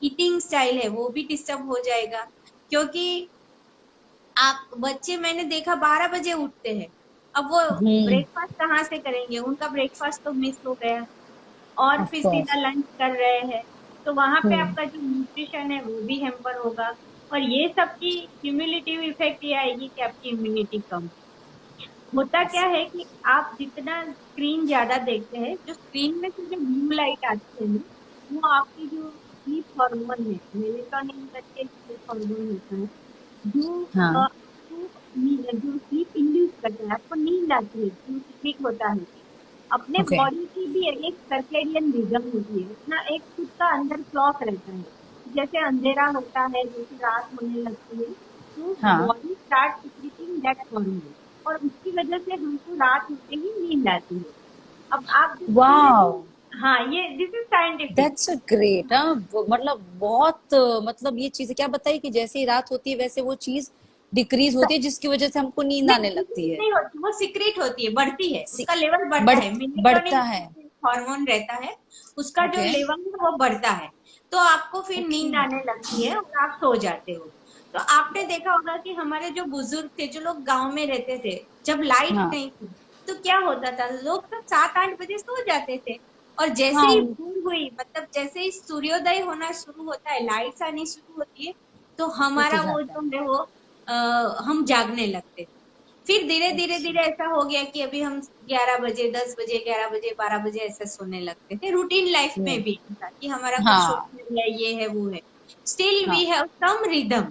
ईटिंग स्टाइल है वो भी डिस्टर्ब हो जाएगा, क्योंकि आप बच्चे मैंने देखा 12 बजे उठते हैं, अब वो हम्म। ब्रेकफास्ट कहाँ से करेंगे, उनका ब्रेकफास्ट तो मिस हो गया, और ऑफ फिर सीधा कोर्स। लंच कर रहे हैं, तो वहां पे हम्म। आपका जो न्यूट्रिशन है वो भी हैम्पर होगा। और ये सब की क्यूमुलेटिव इफेक्ट ये आएगी कि आपकी इम्यूनिटी कम। होता क्या है कि आप जितना स्क्रीन ज्यादा देखते हैं, जो स्क्रीन में से जो ब्लू लाइट आती है ना, वो आपकी जो स्लीप हार्मोन है, मेलेटोनिन करके स्लीप हार्मोन होता है, जो हाँ। जो स्लीप इंड्यूस करता है, आपको नींद आती है, जो सिक्रिट होता है। अपने ओके। बॉडी की भी एक सर्केडियन रिदम होती है, अपना एक खुद का अंदर क्लॉक रहता है। जैसे अंधेरा होता है, जैसे रात होने लगती है, तो हाँ। Body start secreting that hormone, और उसकी वजह से हमको रात होते ही नींद आती है। अब आप देखोगे वाओ, तो, हाँ, ये this is scientific. That's a great. हाँ, मतलब बहुत मतलब ये चीज क्या बताई कि जैसे ही रात होती है वैसे वो चीज डिक्रीज होती है, जिसकी वजह से हमको नींद नहीं, आने लगती है। नहीं होती, वो सीक्रेट होती है, बढ़ती है, सी- उसका लेवल बढ़ता बढ़ है, बढ़ता मेलेटोनिन है। हार्मोन रहता है, उसका जो ओके। लेवल है वो बढ़ता है, तो आपको फिर ओके। नींद आने लगती है और आप सो जाते हो। तो आपने देखा होगा कि हमारे जो बुजुर्ग थे, जो लोग गांव में रहते थे, जब लाइट हाँ। नहीं थी, तो क्या होता था, लोग तो 7-8 बजे सो जाते थे, और जैसे ही हाँ। भोर हुई, मतलब जैसे ही सूर्योदय होना शुरू होता है, लाइट्स आनी शुरू होती है, तो उठ हमारा वो जाता जो है। है वो हम जागने लगते थे। फिर धीरे धीरे ओके। धीरे ऐसा हो गया कि अभी हम 11 बजे, 10 बजे, 11 बजे, 12 बजे ऐसे सोने लगते थे, रूटीन लाइफ में भी था कि हमारा कुछ हाँ। शेड्यूल है, ये है वो है। स्टिल वी हाँ। हैव सम रिदम,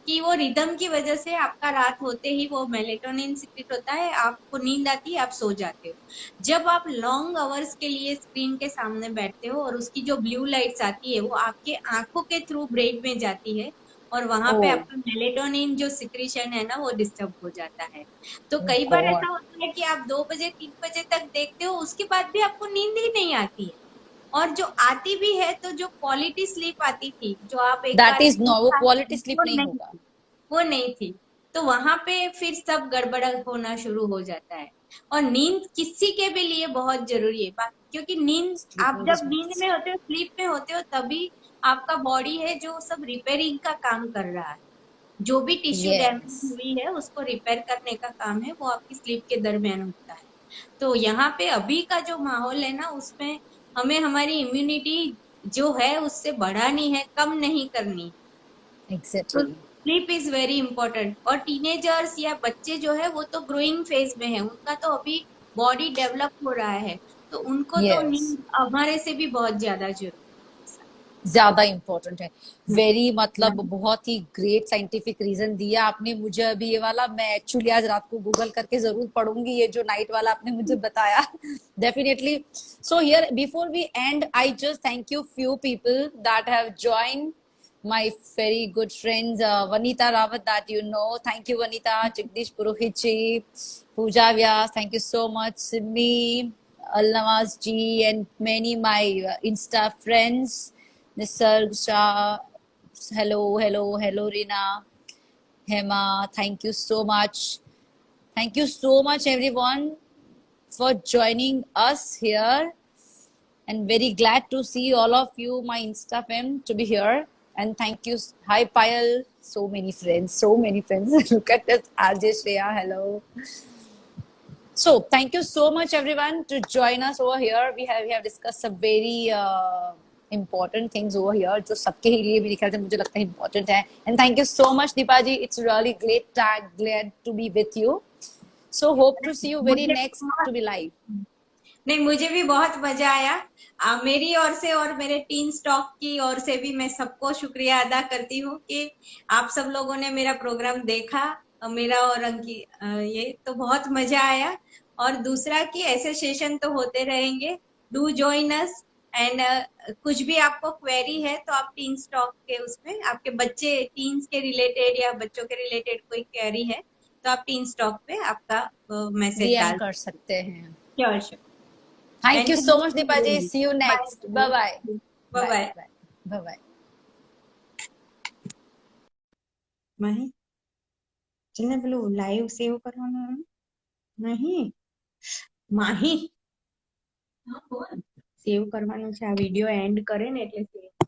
कि वो रिदम की वजह से आपका रात होते ही वो मेलेटोनिन सिक्रेट होता है, आपको नींद आती है, आप सो जाते हो। जब आप लॉन्ग आवर्स के लिए स्क्रीन के सामने बैठते हो और उसकी जो ब्लू लाइट्स आती है वो आपके आंखों के थ्रू ब्रेन में जाती है, और वहां ओ पे आपका मेलेटोनिन जो सिक्रीशन है ना वो डिस्टर्ब हो जाता है। तो कई बार गॉड। ऐसा होता है कि आप 2 बजे 3 बजे तक देखते हो, उसके बाद भी आपको नींद ही नहीं आती है, और जो आती भी है तो जो क्वालिटी स्लीप आती थी, जो आप एक दैट बार इज नो, वो क्वालिटी स्लीप वो नहीं नहीं होगा। थी, वो नहीं थी। तो वहां पे फिर सब गड़बड़ होना शुरू हो जाता है। और नींद किसी के भी लिए बहुत जरूरी है, क्योंकि नींद, आप स्लीपिंग इज जब नींद में मस्ट। होते हो, स्लीप में होते हो, तभी आपका बॉडी है जो सब रिपेयरिंग का काम कर रहा है, जो भी टिश्यू यस। डैमेज हुई है उसको रिपेयर करने का काम है, वो आपकी स्लीप के दरमियान होता है। तो यहाँ पे अभी का जो माहौल है ना, उसमें हमें हमारी इम्यूनिटी जो है उससे बढ़ानी है, कम नहीं करनी। तो exactly. Sleep is very important. और टीनेजर्स या बच्चे जो है वो तो ग्रोइंग फेज में है, उनका तो अभी बॉडी डेवलप हो रहा है, तो उनको तो यस, नींद हमारे से भी बहुत ज्यादा जरूरी ज्यादा इम्पोर्टेंट है। है। वेरी मतलब बहुत ही ग्रेट साइंटिफिक रीजन दिया आपने मुझे अभी ये वाला। मैं एक्चुअली आज रात को गूगल करके जरूर पढ़ूंगी ये जो नाइट वाला आपने मुझे बताया। Definitely. So here before we end I just thank you few people that have join my very good friends, Vanita Rawat, that you know. Thank you, Vanita. Jagdish Purohit ji, Pooja Vyas, thank you so much. Simi, Al Nawaz ji, and many my Insta friends. Nisarg Shah, hello, hello, hello, Rina, Hema, thank you so much. Thank you so much, everyone, for joining us here. And very glad to see all of you, my Insta fam, to be here. And thank you. Hi, Payal. So many friends, so many friends. Look at this. RJ Shreya, hello. So thank you so much, everyone, to join us over here. We have discussed some very important things over here, जो सबके ही लिए मेरे ख्याल से मुझे लगता है important है. And thank you so much, Deepa ji. It's really glad to be with you. So hope to see you very मुझे next to be live. नहीं, मुझे भी बहुत मजा आया। मेरी ओर से और मेरे टीम स्टॉक की ओर से भी मैं सबको शुक्रिया अदा करती हूँ कि आप सब लोगों ने मेरा प्रोग्राम देखा, मेरा और अंकी, ये तो बहुत मजा आया। और दूसरा कि ऐसे सेशन तो होते रहेंगे, डू जॉइन अस। एंड कुछ भी आपको क्वेरी है तो आप टीन स्टॉक के उसमें, आपके बच्चे टीन्स के रिलेटेड या बच्चों के रिलेटेड कोई क्वेरी है तो आप टीन स्टॉक पे आपका मैसेज DM डाल कर सकते हैं. Sure sure. Thank And you thank so much, you Deepa ji. very See you much. next. Bye bye. Bye Bye bye. bye. Bye bye. Mahi. ચલ ને પેલું લાઈવ સેવ કરવાનું નહીં માહી સેવ કરવાનું છે આ વિડિયો એન્ડ કરે ને એટલે save